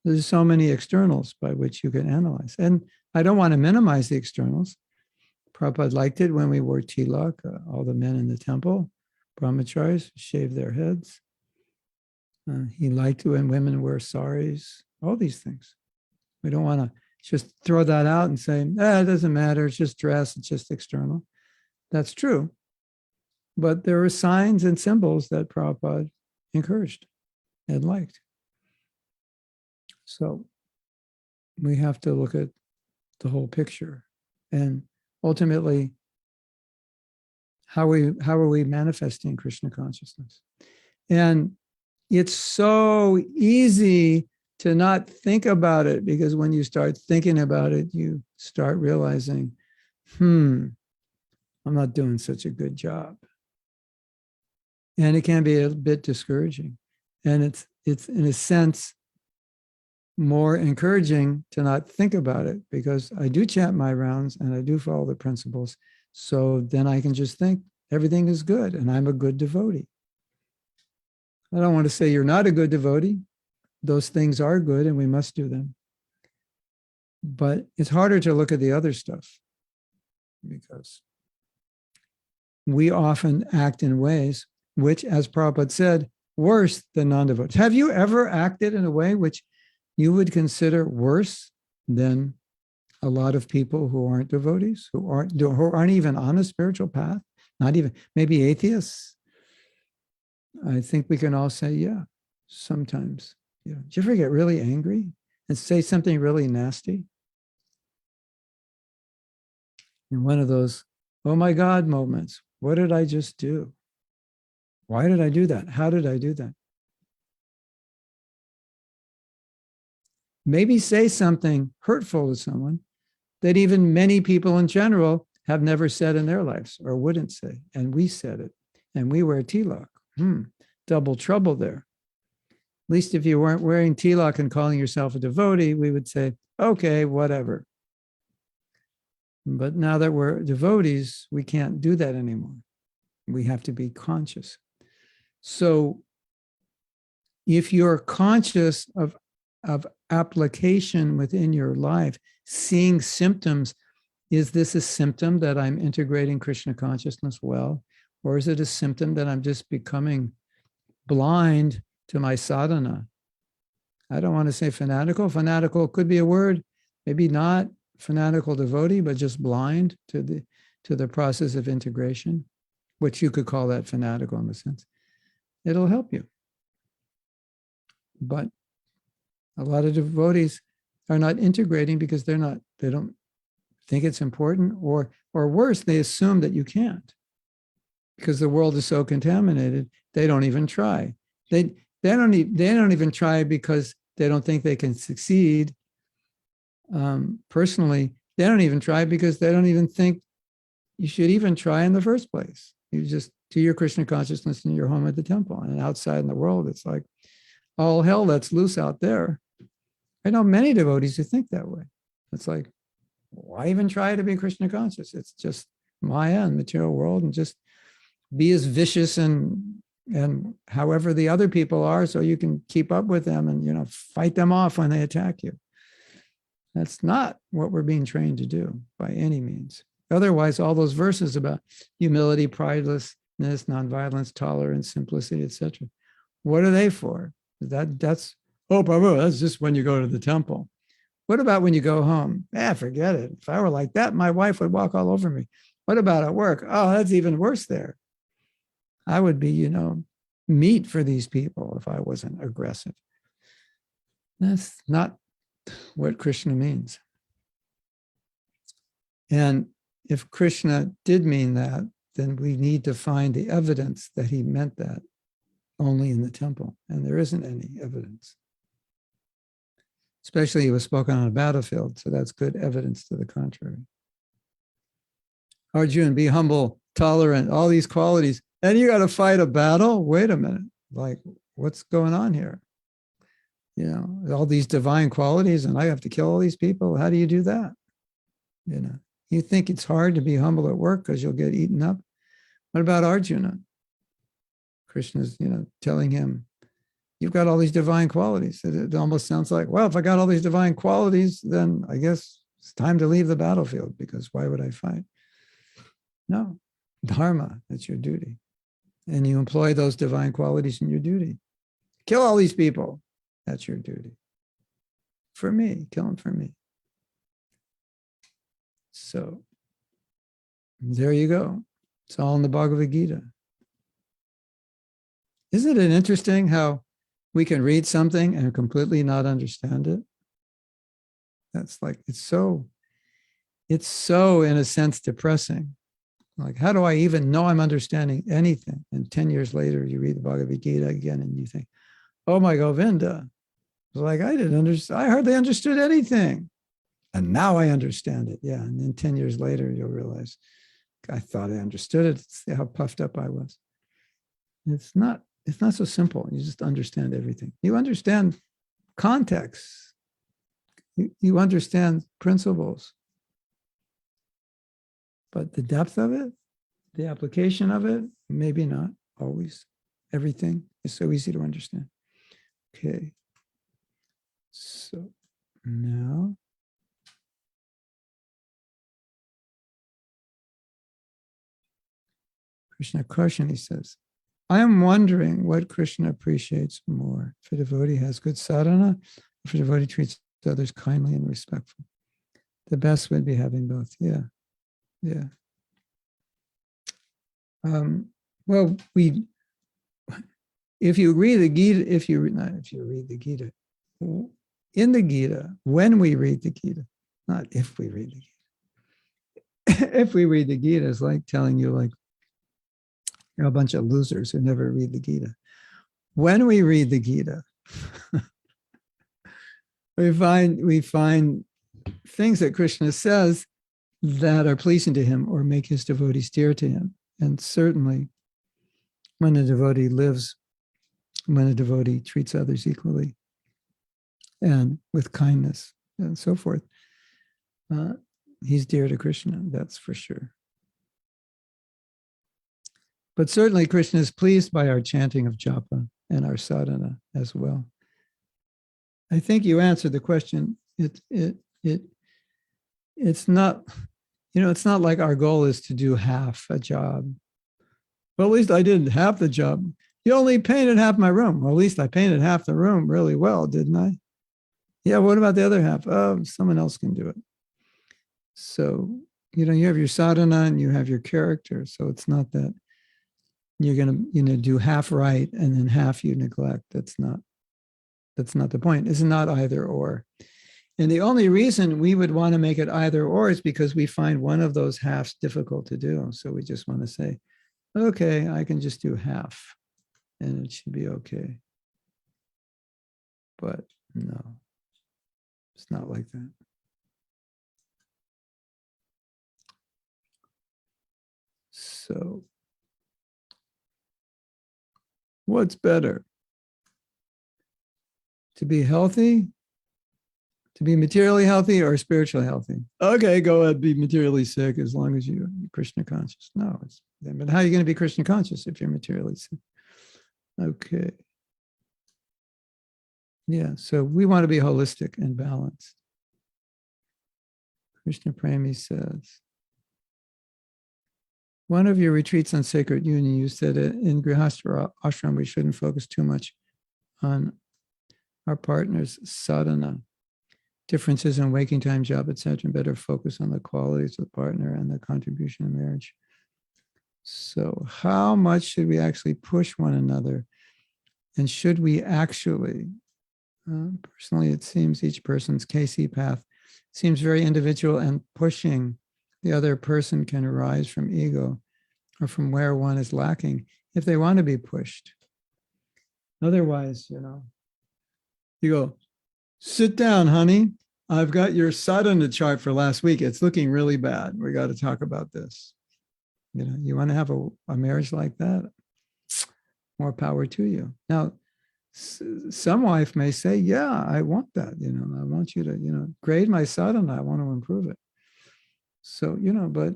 There's so many externals by which you can analyze. And I don't want to minimize the externals. Prabhupada liked it when we wore tilak, all the men in the temple, brahmacharis, shave their heads. He liked it when women wear saris, all these things. We don't want to just throw that out and say, it doesn't matter, it's just dress, it's just external. That's true. But there are signs and symbols that Prabhupada encouraged and liked. So we have to look at the whole picture. And ultimately, how are we manifesting Krishna consciousness? And it's so easy to not think about it, because when you start thinking about it, you start realizing, I'm not doing such a good job. And it can be a bit discouraging. And it's in a sense more encouraging to not think about it, because I do chant my rounds and I do follow the principles. So then I can just think everything is good and I'm a good devotee. I don't want to say you're not a good devotee. Those things are good and we must do them. But it's harder to look at the other stuff, because we often act in ways which, as Prabhupada said, worse than non-devotees. Have you ever acted in a way which you would consider worse than a lot of people who aren't devotees, who aren't even on a spiritual path, not even, maybe atheists? I think we can all say, yeah, sometimes. Yeah. Do you ever get really angry and say something really nasty? In one of those, oh my God moments, what did I just do? Why did I do that? How did I do that? Maybe say something hurtful to someone that even many people in general have never said in their lives or wouldn't say. And we said it. And we wear tilak. Double trouble there. At least if you weren't wearing tilak and calling yourself a devotee, we would say, okay, whatever. But now that we're devotees, we can't do that anymore. We have to be conscious. So if you're conscious of application within your life, seeing symptoms, is this a symptom that I'm integrating Krishna consciousness well? Or is it a symptom that I'm just becoming blind to my sadhana? I don't want to say fanatical. Fanatical could be a word, maybe not fanatical devotee, but just blind to the process of integration, which you could call that fanatical in a sense. It'll help you. But a lot of devotees are not integrating because they don't think it's important, or worse, they assume that you can't. Because the world is so contaminated, they don't even try. They don't even try because they don't think they can succeed. Personally, they don't even try because they don't even think you should even try in the first place. You just do your Krishna consciousness in your home at the temple, and outside in the world, it's like all hell that's loose out there. I know many devotees who think that way. It's like, why even try to be Krishna conscious? It's just Maya and material world, and just be as vicious and however the other people are, so you can keep up with them and fight them off when they attack you. That's not what we're being trained to do by any means. Otherwise, all those verses about humility, pridelessness, nonviolence, tolerance, simplicity, etc., what are they for? That's Prabhu, that's just when you go to the temple. What about when you go home? Forget it. If I were like that, my wife would walk all over me. What about at work? Oh, that's even worse there. I would be, meat for these people if I wasn't aggressive. That's not what Krishna means. And if Krishna did mean that, then we need to find the evidence that he meant that only in the temple. And there isn't any evidence. Especially it was spoken on a battlefield, so that's good evidence to the contrary. Arjuna, be humble, tolerant, all these qualities. And you got to fight a battle? Wait a minute. Like, what's going on here? All these divine qualities, and I have to kill all these people. How do you do that? You think it's hard to be humble at work because you'll get eaten up. What about Arjuna? Krishna's, telling him, you've got all these divine qualities. It almost sounds like, well, if I got all these divine qualities, then I guess it's time to leave the battlefield, because why would I fight? No, dharma, that's your duty. And you employ those divine qualities in your duty. Kill all these people, that's your duty. For me, kill them for me. So there you go. It's all in the Bhagavad Gita. Isn't it interesting how we can read something and completely not understand it? That's like, it's so in a sense depressing. Like, how do I even know I'm understanding anything? And 10 years later, you read the Bhagavad Gita again and you think, oh my Govinda, it's like, I didn't understand, I hardly understood anything. And now I understand it. Yeah. And then 10 years later, you'll realize, I thought I understood it. See how puffed up I was. It's not so simple. You just understand everything. You understand context. You understand principles. But the depth of it, the application of it, maybe not always. Everything is so easy to understand. Okay. So now, Krishna Karshani says, I am wondering what Krishna appreciates more. If a devotee has good sadhana, if a devotee treats others kindly and respectful. The best would be having both. Yeah. Yeah. Well, if you read the Gita, in the Gita, when we read the Gita, not if we read the Gita. If we read the Gita, it's like telling you, like, you're a bunch of losers who never read the Gita. When we read the Gita, we find things that Krishna says that are pleasing to him or make his devotees dear to him. And certainly when a devotee treats others equally and with kindness and so forth, he's dear to Krishna, that's for sure. But certainly Krishna is pleased by our chanting of japa and our sadhana as well. I think you answered the question. It's not, it's not like our goal is to do half a job. Well, at least I did half the job. You only painted half my room. Well, at least I painted half the room really well, didn't I? Yeah, what about the other half? Oh, someone else can do it. So, you have your sadhana and you have your character. So it's not that you're going to, do half right and then half you neglect. That's not the point. It's not either or. And the only reason we would want to make it either or is because we find one of those halves difficult to do. So we just want to say, okay, I can just do half and it should be okay. But no, it's not like that. So what's better? To be healthy? To be materially healthy or spiritually healthy? Okay, go ahead, be materially sick as long as you're Krishna conscious. No, but how are you going to be Krishna conscious if you're materially sick? Okay. Yeah, so we want to be holistic and balanced. Krishna Premi says, one of your retreats on sacred union, you said in Grihastha ashram, we shouldn't focus too much on our partner's sadhana, differences in waking time, job, etc., and better focus on the qualities of the partner and the contribution in marriage. So how much should we actually push one another? And should we actually, personally, it seems each person's KC path seems very individual, and pushing the other person can arise from ego or from where one is lacking if they want to be pushed. Otherwise, you go, sit down, honey. I've got your sadhana chart for last week. It's looking really bad. We got to talk about this. You want to have a marriage like that? More power to you. Now, some wife may say, yeah, I want that. I want you to, grade my sadhana. I want to improve it. So, but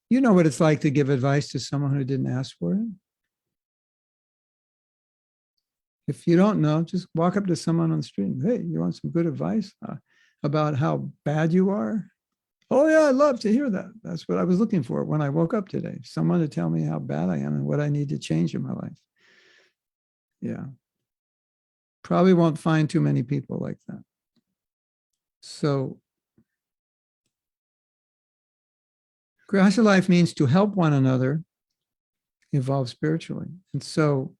you know what it's like to give advice to someone who didn't ask for it. If you don't know, just walk up to someone on the street. Hey, you want some good advice about how bad you are? Oh yeah, I'd love to hear that. That's what I was looking for when I woke up today. Someone to tell me how bad I am and what I need to change in my life. Yeah. Probably won't find too many people like that. So Grihastha life means to help one another evolve spiritually. And so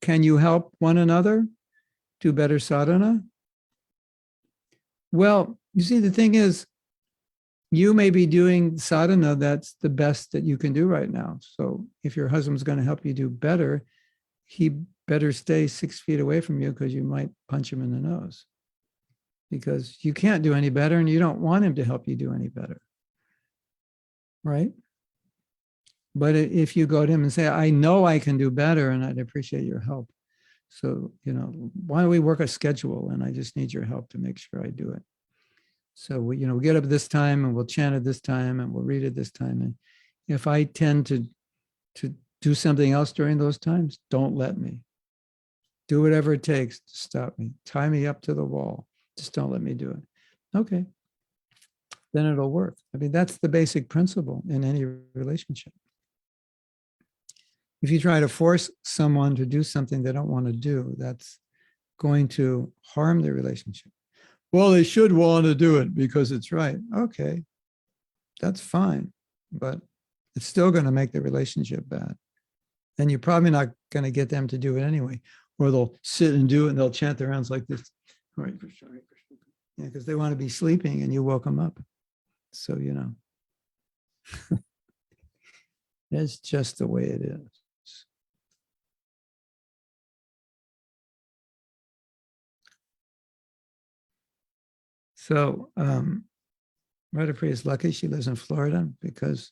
can you help one another do better sadhana? Well, you see, the thing is, you may be doing sadhana that's the best that you can do right now. So if your husband's going to help you do better, he better stay 6 feet away from you because you might punch him in the nose. Because you can't do any better and you don't want him to help you do any better. Right? But if you go to him and say, I know I can do better and I'd appreciate your help. So, why don't we work a schedule and I just need your help to make sure I do it. So we get up at this time and we'll chant at this time and we'll read at this time. And if I tend to do something else during those times, don't let me. Do whatever it takes to stop me. Tie me up to the wall. Just don't let me do it. Okay. Then it'll work. I mean, that's the basic principle in any relationship. If you try to force someone to do something they don't want to do, that's going to harm the relationship. Well, they should want to do it because it's right. Okay, that's fine, but it's still going to make the relationship bad. And you're probably not going to get them to do it anyway, or they'll sit and do it and they'll chant their rounds like this. Hare Krishna, Hare Krishna. Yeah, because they want to be sleeping and you woke them up. So, it's just the way it is. So Radhapriya is lucky she lives in Florida because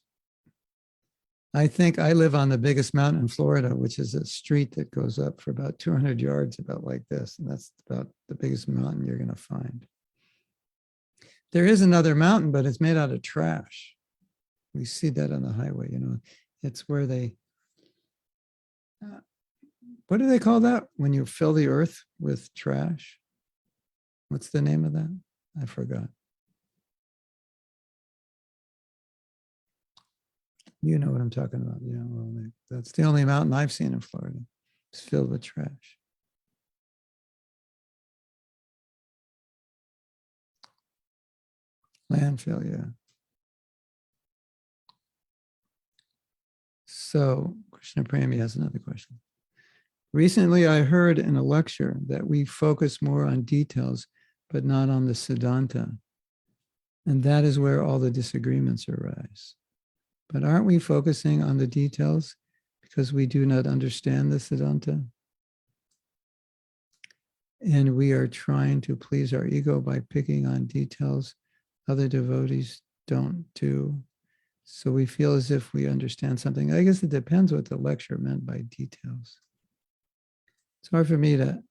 I think I live on the biggest mountain in Florida, which is a street that goes up for about 200 yards, about like this. And that's about the biggest mountain you're going to find. There is another mountain, but it's made out of trash. We see that on the highway, it's where they, what do they call that? When you fill the earth with trash? What's the name of that? I forgot. You know what I'm talking about. Yeah, well, that's the only mountain I've seen in Florida. It's filled with trash. Landfill, yeah. So Krishna Premi has another question. Recently, I heard in a lecture that we focus more on details, but not on the Siddhanta. And that is where all the disagreements arise. But aren't we focusing on the details because we do not understand the Siddhanta? And we are trying to please our ego by picking on details other devotees don't do. So we feel as if we understand something. I guess it depends what the lecture meant by details. It's hard for me to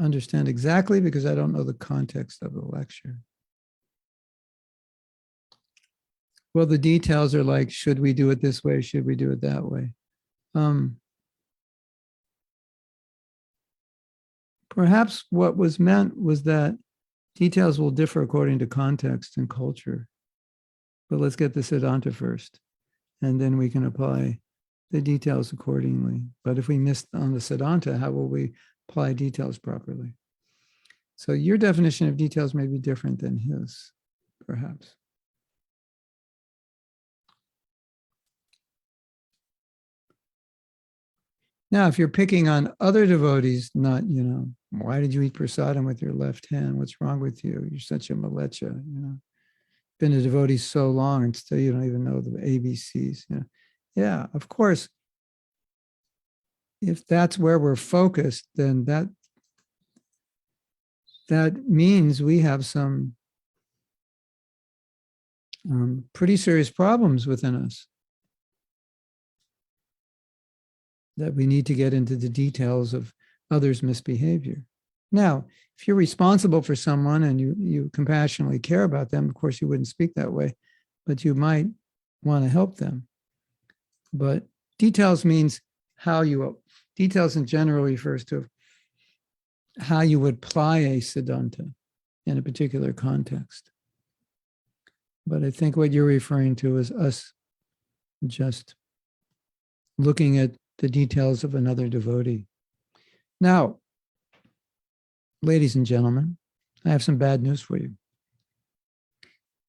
understand exactly because I don't know the context of the lecture. Well, the details are like, should we do it this way? Should we do it that way? Perhaps what was meant was that details will differ according to context and culture. But let's get the Siddhanta first, and then we can apply the details accordingly. But if we miss on the Siddhanta, how will we apply details properly? So your definition of details may be different than his, perhaps. Now, if you're picking on other devotees, not, why did you eat prasadam with your left hand? What's wrong with you? You're such a malecha, Been a devotee so long and still you don't even know the ABCs. Yeah, of course. If that's where we're focused, then that means we have some pretty serious problems within us that we need to get into the details of others' misbehavior. Now, if you're responsible for someone and you compassionately care about them, of course you wouldn't speak that way, but you might want to help them. But details means details in general refers to how you would apply a siddhanta in a particular context. But I think what you're referring to is us just looking at the details of another devotee. Now, ladies and gentlemen, I have some bad news for you.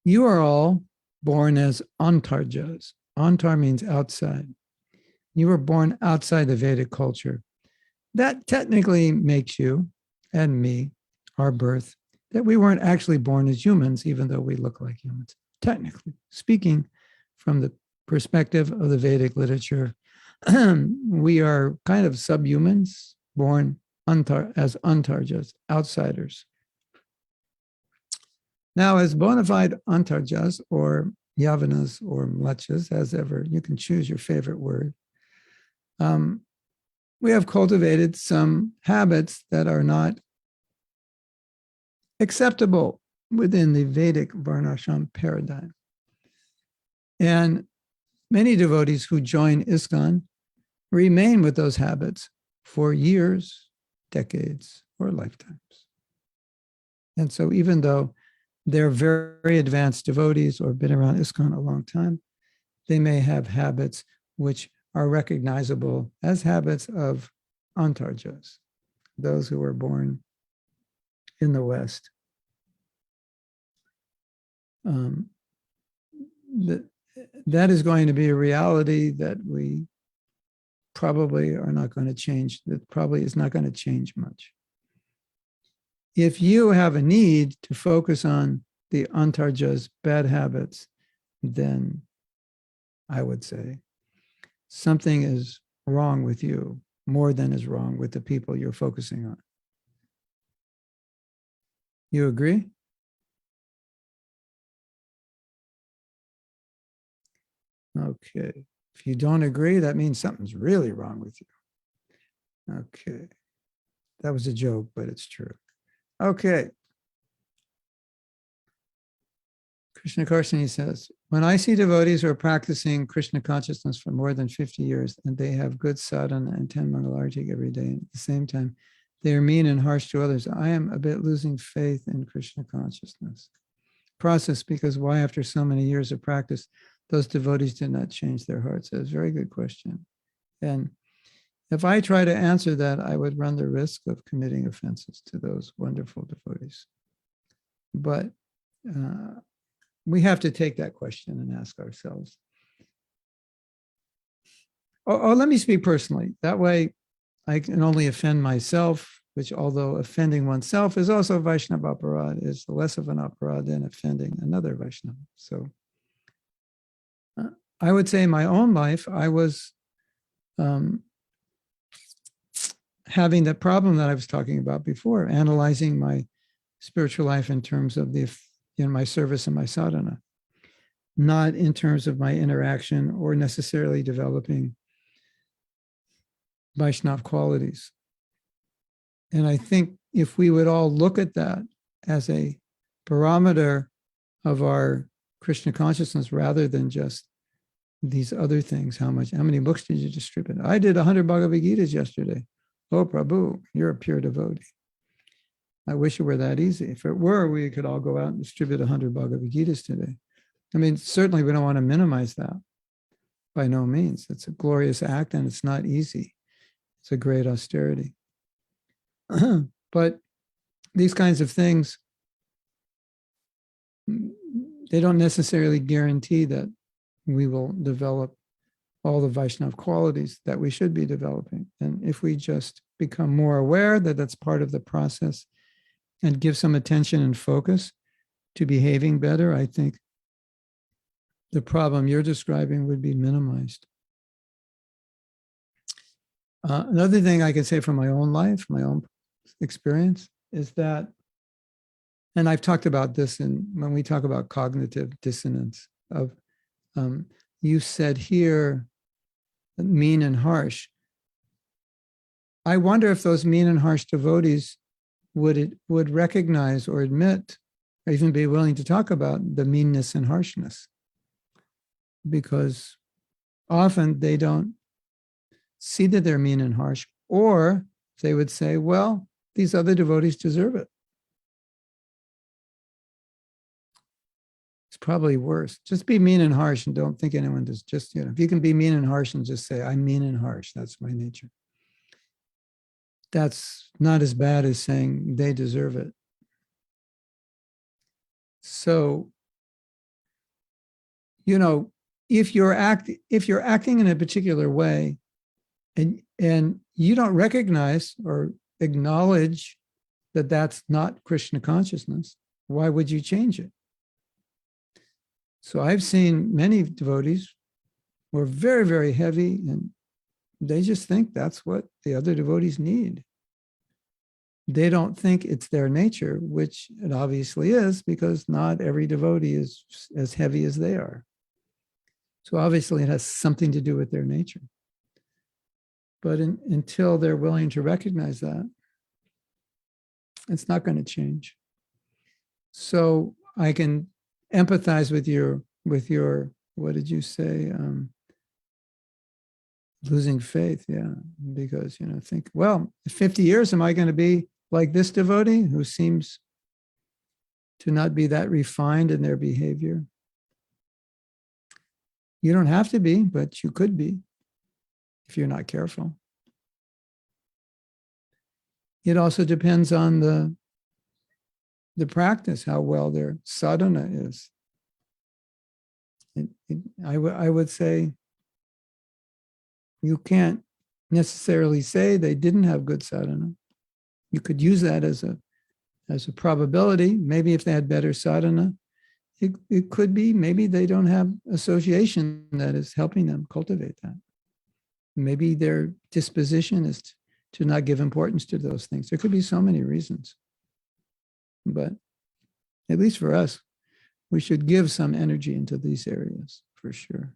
You are all born as antarjas. Antar means outside. You were born outside the Vedic culture. That technically makes you and me, our birth, that we weren't actually born as humans, even though we look like humans. Technically speaking, from the perspective of the Vedic literature, we are kind of subhumans, born as antarjas, outsiders. Now, as bona fide antarjas, or yavanas, or mlechas, as ever, you can choose your favorite word. We have cultivated some habits that are not acceptable within the Vedic Varnashram paradigm. And many devotees who join ISKCON remain with those habits for years, decades, or lifetimes. And so even though they're very advanced devotees or been around ISKCON a long time, they may have habits which are recognizable as habits of antarjas, those who were born in the West. That is going to be a reality that we probably are not going to change, that probably is not going to change much. If you have a need to focus on the antarjas' bad habits, then I would say something is wrong with you more than is wrong with the people you're focusing on. You agree? Okay. If you don't agree, that means something's really wrong with you. Okay. That was a joke, but it's true. Okay. Krishna Karsani says, when I see devotees who are practicing Krishna consciousness for more than 50 years and they have good sadhana and 10 Mangalarti every day, and at the same time, they are mean and harsh to others, I am a bit losing faith in Krishna consciousness process, because why, after so many years of practice, those devotees did not change their hearts? That's a very good question. And if I try to answer that, I would run the risk of committing offenses to those wonderful devotees. But we have to take that question and ask ourselves. Let me speak personally. That way I can only offend myself, which, although offending oneself is also Vaishnava aparad, is less of an aparad than offending another Vaishnava. So I would say in my own life, I was having the problem that I was talking about before, analyzing my spiritual life in terms of my service and my sadhana, not in terms of my interaction or necessarily developing Vaishnava qualities. And I think if we would all look at that as a parameter of our Krishna consciousness, rather than just these other things, how many books did you distribute? I did 100 Bhagavad Gitas yesterday. Oh, Prabhu, you're a pure devotee. I wish it were that easy. If it were, we could all go out and distribute 100 Bhagavad Gitas today. I mean, certainly we don't want to minimize that. By no means. It's a glorious act and it's not easy. It's a great austerity. But these kinds of things, they don't necessarily guarantee that we will develop all the Vaishnava qualities that we should be developing. And if we just become more aware that that's part of the process and give some attention and focus to behaving better, I think the problem you're describing would be minimized. Another thing I can say from my own life, my own experience, is that, and I've talked about this when we talk about cognitive dissonance of, you said here, mean and harsh. I wonder if those mean and harsh devotees would recognize or admit, or even be willing to talk about the meanness and harshness, because often they don't see that they're mean and harsh, Or they would say, well, these other devotees deserve it. It's probably worse. Just be mean and harsh and don't think anyone does. Just, if you can be mean and harsh and just say, I'm mean and harsh. That's my nature. That's not as bad as saying they deserve it. So, if you're acting in a particular way and you don't recognize or acknowledge that that's not Krishna consciousness, why would you change it? So I've seen many devotees who are very, very heavy, and they just think that's what the other devotees need. They don't think it's their nature, which it obviously is, because not every devotee is as heavy as they are. So obviously it has something to do with their nature. But until they're willing to recognize that, it's not going to change. So I can empathize with your, what did you say? Losing faith, yeah. Because, think, well, in 50 years, am I going to be like this devotee who seems to not be that refined in their behavior? You don't have to be, but you could be if you're not careful. It also depends on the practice, how well their sadhana is. I would say you can't necessarily say they didn't have good sadhana. You could use that as a probability. Maybe if they had better sadhana, it could be maybe they don't have association that is helping them cultivate that. Maybe their disposition is to not give importance to those things. There could be so many reasons. But at least for us, we should give some energy into these areas for sure.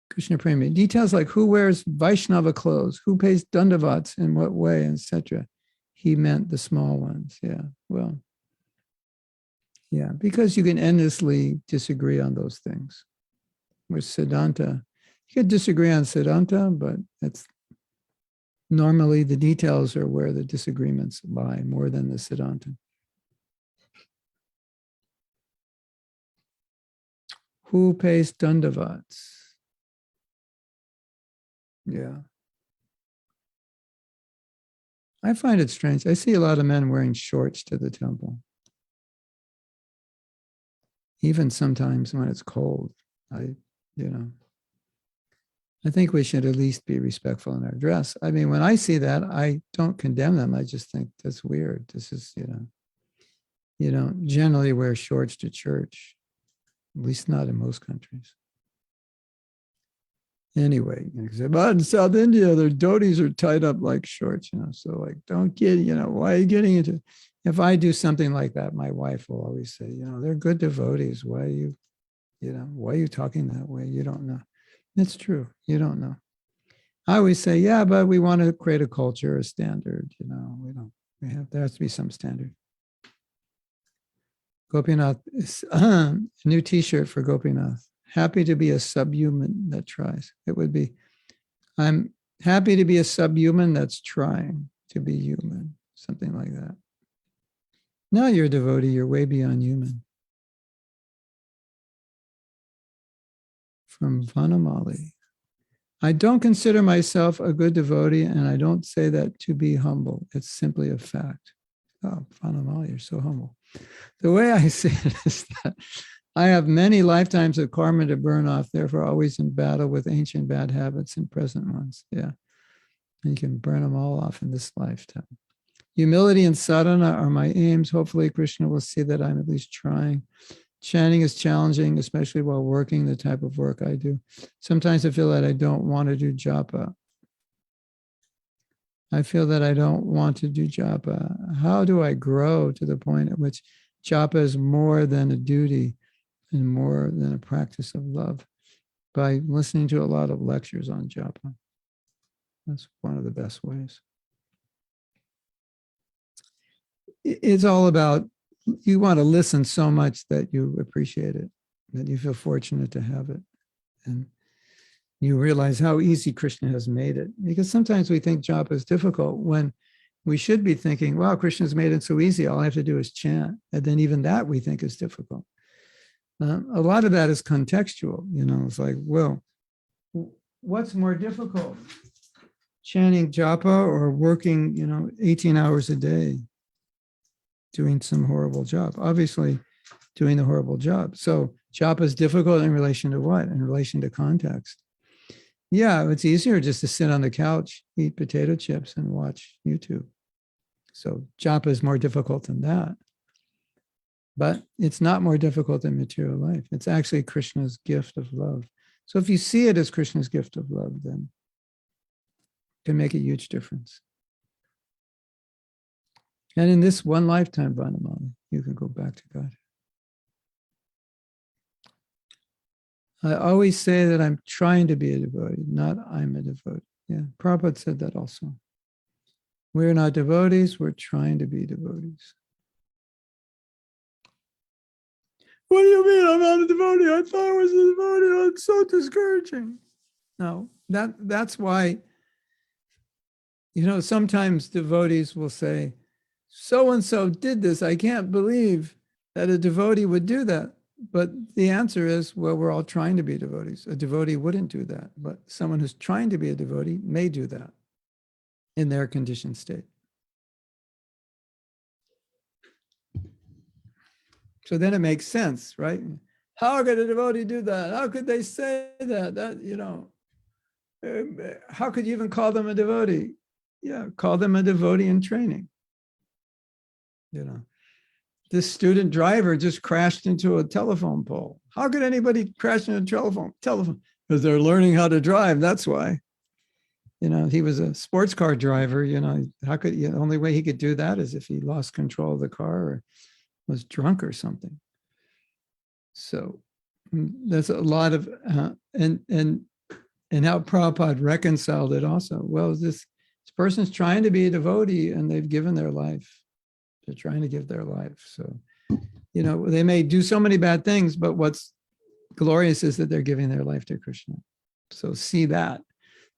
Krishna Premi, details like who wears Vaishnava clothes, who pays dandavats in what way, etc. He meant the small ones. Yeah, well, yeah, because you can endlessly disagree on those things. With Siddhanta, you can disagree on Siddhanta, but it's normally the details are where the disagreements lie more than the Siddhanta. Who pays dandavats? Yeah. I find it strange. I see a lot of men wearing shorts to the temple. Even sometimes when it's cold, I think we should at least be respectful in our dress. I mean, when I see that, I don't condemn them. I just think that's weird. This is, you don't generally wear shorts to church, at least not in most countries. Anyway, but in South India, their dhotis are tied up like shorts, so like, don't get, why are you getting into, if I do something like that, my wife will always say, they're good devotees. Why are you talking that way? You don't know. It's true. You don't know. I always say, yeah, but we want to create a culture, a standard, there has to be some standard. Gopinath, a new t-shirt for Gopinath. Happy to be a subhuman that tries. It would be, I'm happy to be a subhuman that's trying to be human. Something like that. Now you're a devotee, you're way beyond human. From Vanamali. I don't consider myself a good devotee, and I don't say that to be humble. It's simply a fact. Oh, Vanamali, you're so humble. The way I see it is that I have many lifetimes of karma to burn off, therefore always in battle with ancient bad habits and present ones. Yeah. And you can burn them all off in this lifetime. Humility and sadhana are my aims. Hopefully Krishna will see that I'm at least trying. Chanting is challenging, especially while working the type of work I do. Sometimes I feel that I don't want to do japa. How do I grow to the point at which japa is more than a duty and more than a practice of love? By listening to a lot of lectures on japa. That's one of the best ways. It's all about, you want to listen so much that you appreciate it, that you feel fortunate to have it. And you realize how easy Krishna has made it. Because sometimes we think japa is difficult when we should be thinking, wow, Krishna's made it so easy. All I have to do is chant. And then even that we think is difficult. A lot of that is contextual. It's like, well, what's more difficult? Chanting japa or working, 18 hours a day, doing some horrible job? Obviously, doing the horrible job. So japa is difficult in relation to what? In relation to context. Yeah, it's easier just to sit on the couch, eat potato chips, and watch YouTube. So japa is more difficult than that. But it's not more difficult than material life. It's actually Krishna's gift of love. So if you see it as Krishna's gift of love, then it can make a huge difference. And in this one lifetime, Vanamali, you can go back to God. I always say that I'm trying to be a devotee, not I'm a devotee. Yeah, Prabhupada said that also. We're not devotees, we're trying to be devotees. What do you mean I'm not a devotee? I thought I was a devotee. It's so discouraging. No, that's why, sometimes devotees will say, so-and-so did this. I can't believe that a devotee would do that. But the answer is, well, we're all trying to be devotees. A devotee wouldn't do that, but someone who's trying to be a devotee may do that in their conditioned state. So then it makes sense, right? How could a devotee do that? How could they say that? How could you even call them a devotee? Yeah, call them a devotee in training. This student driver just crashed into a telephone pole. How could anybody crash into a telephone? Because they're learning how to drive. That's why. He was a sports car driver. How could the only way he could do that is if he lost control of the car or was drunk or something. So that's a lot of and how Prabhupada reconciled it also. Well, this person's trying to be a devotee and they've given their life. They're trying to give their life. So, they may do so many bad things, but what's glorious is that they're giving their life to Krishna. So see that.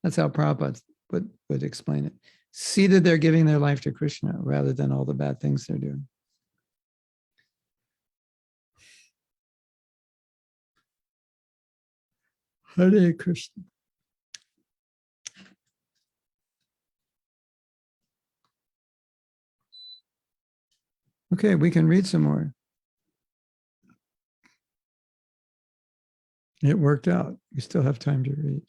That's how Prabhupada would explain it. See that they're giving their life to Krishna rather than all the bad things they're doing. Hare Krishna. Okay, we can read some more. It worked out. We still have time to read.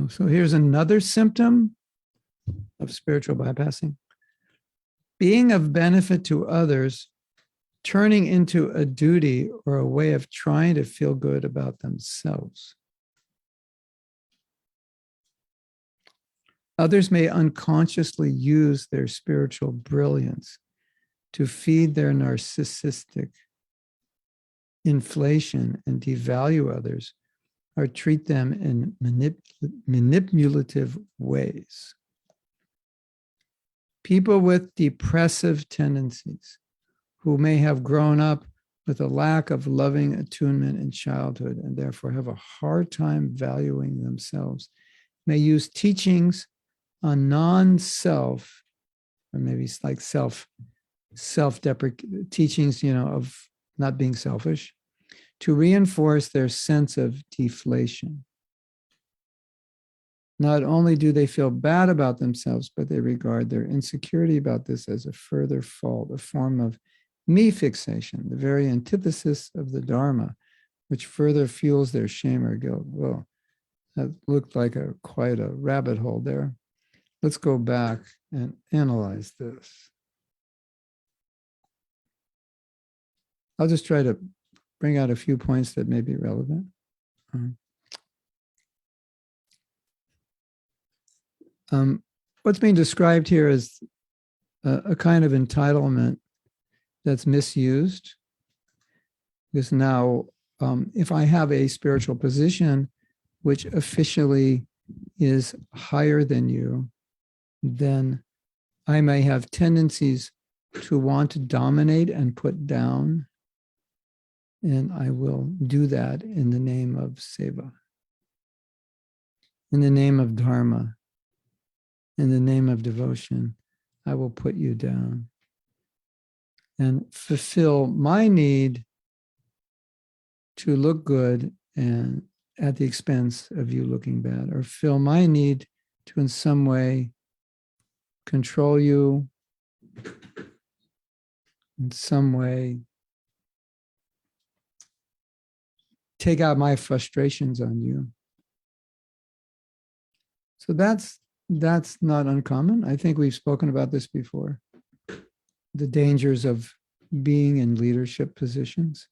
So here's another symptom of spiritual bypassing. Being of benefit to others, turning into a duty or a way of trying to feel good about themselves. Others may unconsciously use their spiritual brilliance to feed their narcissistic inflation and devalue others or treat them in manipulative ways. People with depressive tendencies who may have grown up with a lack of loving attunement in childhood and therefore have a hard time valuing themselves may use teachings on non-self, or maybe it's like self-deprecating teachings, of not being selfish, to reinforce their sense of deflation. Not only do they feel bad about themselves, but they regard their insecurity about this as a further fault, a form of me fixation, the very antithesis of the Dharma, which further fuels their shame or guilt. Well, that looked like quite a rabbit hole there. Let's go back and analyze this. I'll just try to bring out a few points that may be relevant. What's being described here is a kind of entitlement that's misused, because now if I have a spiritual position which officially is higher than you, then I may have tendencies to want to dominate and put down. And I will do that in the name of seva, in the name of dharma, in the name of devotion. I will put you down and fulfill my need to look good and at the expense of you looking bad, or fill my need to in some way control you, in some way take out my frustrations on you. So that's not uncommon. I think we've spoken about this before. The dangers of being in leadership positions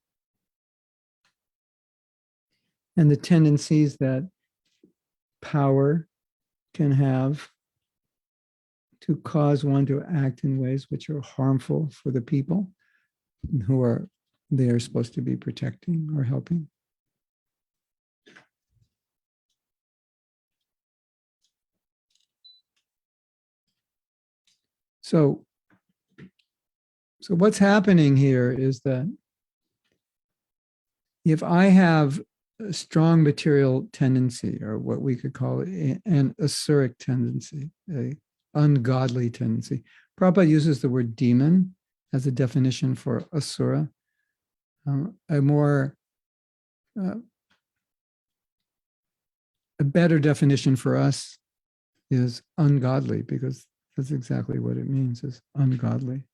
and the tendencies that power can have to cause one to act in ways which are harmful for the people who they are supposed to be protecting or helping. So what's happening here is that if I have a strong material tendency, or what we could call an asuric tendency, a ungodly tendency. Prabhupada uses the word demon as a definition for asura. A better definition for us is ungodly, because that's exactly what it means, is ungodly.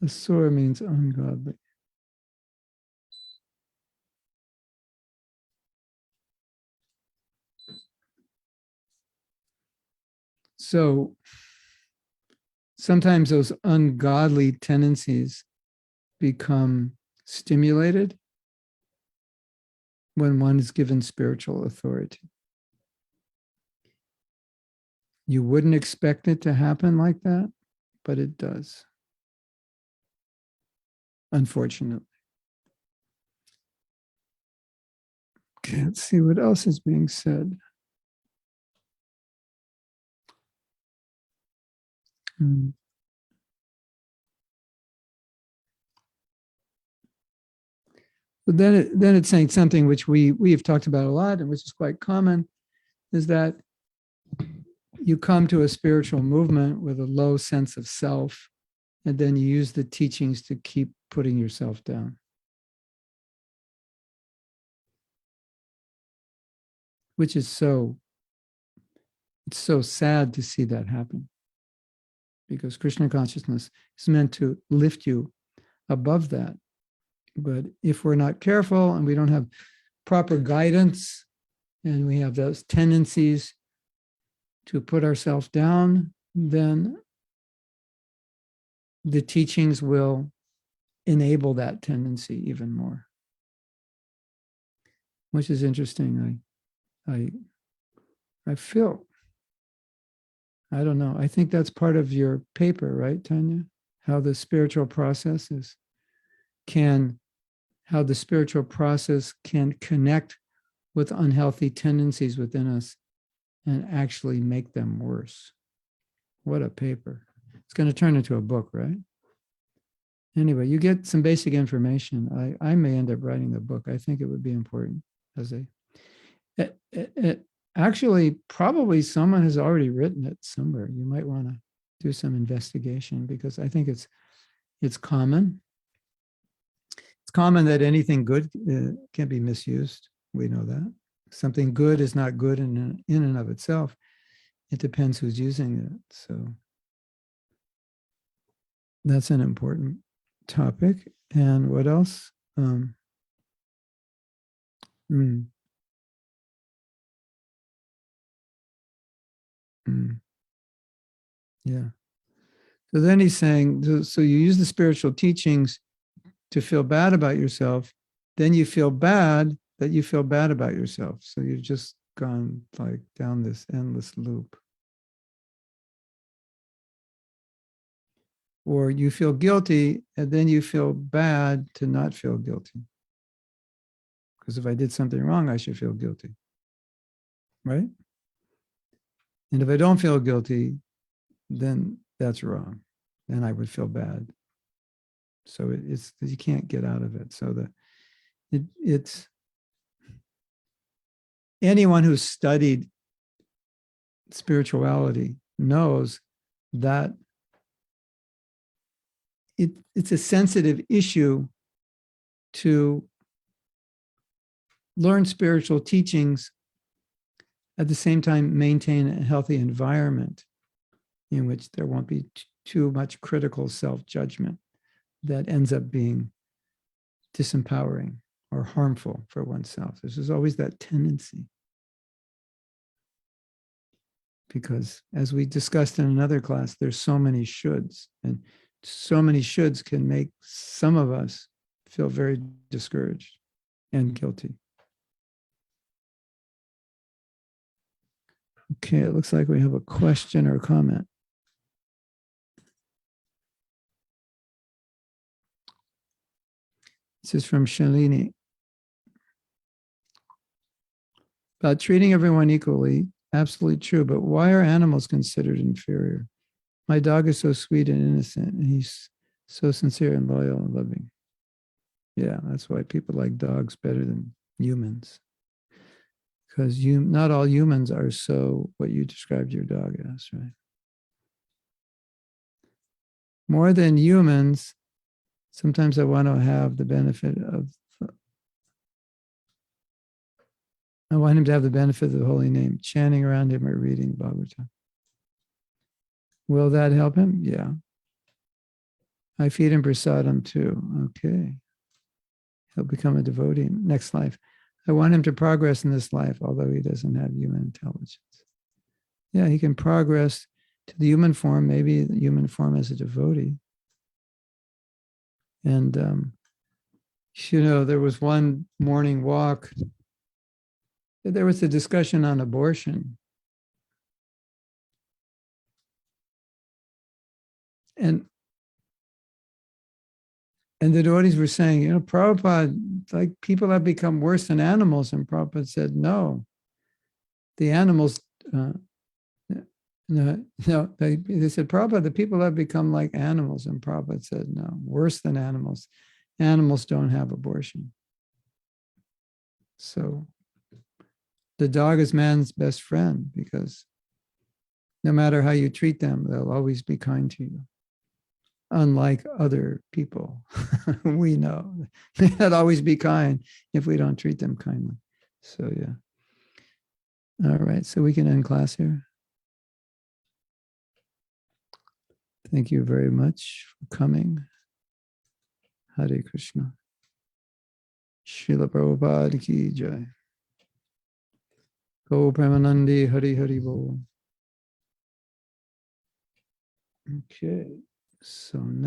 Asura means ungodly. So sometimes those ungodly tendencies become stimulated when one is given spiritual authority. You wouldn't expect it to happen like that, but it does, unfortunately. Okay, let's see what else is being said. But then it's saying something which we have talked about a lot and which is quite common, is that you come to a spiritual movement with a low sense of self, and then you use the teachings to keep putting yourself down. Which is it's so sad to see that happen. Because Krishna consciousness is meant to lift you above that. But if we're not careful and we don't have proper guidance, and we have those tendencies to put ourselves down, then the teachings will enable that tendency even more. Which is interesting. I feel, I don't know, I think that's part of your paper, right, Tanya? How the spiritual process how the spiritual process can connect with unhealthy tendencies within us and actually make them worse. What a paper. It's going to turn into a book, right? Anyway, you get some basic information. I may end up writing the book. I think it would be important as actually, probably someone has already written it somewhere. You might want to do some investigation, because I think it's common. It's common that anything good can be misused. We know that. Something good is not good in and of itself. It depends who's using it. So that's an important topic. And what else? Yeah. So then he's saying, so you use the spiritual teachings to feel bad about yourself, then you feel bad that you feel bad about yourself. So you've just gone like down this endless loop. Or you feel guilty and then you feel bad to not feel guilty. Because if I did something wrong, I should feel guilty. Right? And if I don't feel guilty, then that's wrong. Then I would feel bad. So it's you can't get out of it. So it's anyone who's studied spirituality knows that it's a sensitive issue to learn spiritual teachings, at the same time maintain a healthy environment in which there won't be too much critical self-judgment that ends up being disempowering or harmful for oneself. There's always that tendency. Because as we discussed in another class, there's so many shoulds, and so many shoulds can make some of us feel very discouraged and guilty. Okay, it looks like we have a question or a comment. This is from Shalini. About treating everyone equally, absolutely true, but why are animals considered inferior? My dog is so sweet and innocent, and he's so sincere and loyal and loving. Yeah, that's why people like dogs better than humans. Because not all humans are so what you described your dog as, right? More than humans, sometimes I want to have the benefit of, I want him to have the benefit of the holy name, chanting around him or reading Bhagavatam. Will that help him? Yeah. I feed him prasadam too. Okay. He'll become a devotee next life. I want him to progress in this life, although he doesn't have human intelligence. Yeah, he can progress to the human form, maybe the human form as a devotee. And, there was one morning walk. There was a discussion on abortion. And the devotees were saying, Prabhupada, like people have become worse than animals. And Prabhupada said, no, the animals, no, they said, Prabhupada, the people have become like animals. And Prabhupada said, no, worse than animals. Animals don't have abortion. So the dog is man's best friend because no matter how you treat them, they'll always be kind to you. Unlike other people, we know they'll always be kind if we don't treat them kindly. So, yeah. All right. So we can end class here. Thank you very much for coming. Hare Krishna. Srila Prabhupada ki jai. Go Premanandi Hari Hari Bol. Okay. So now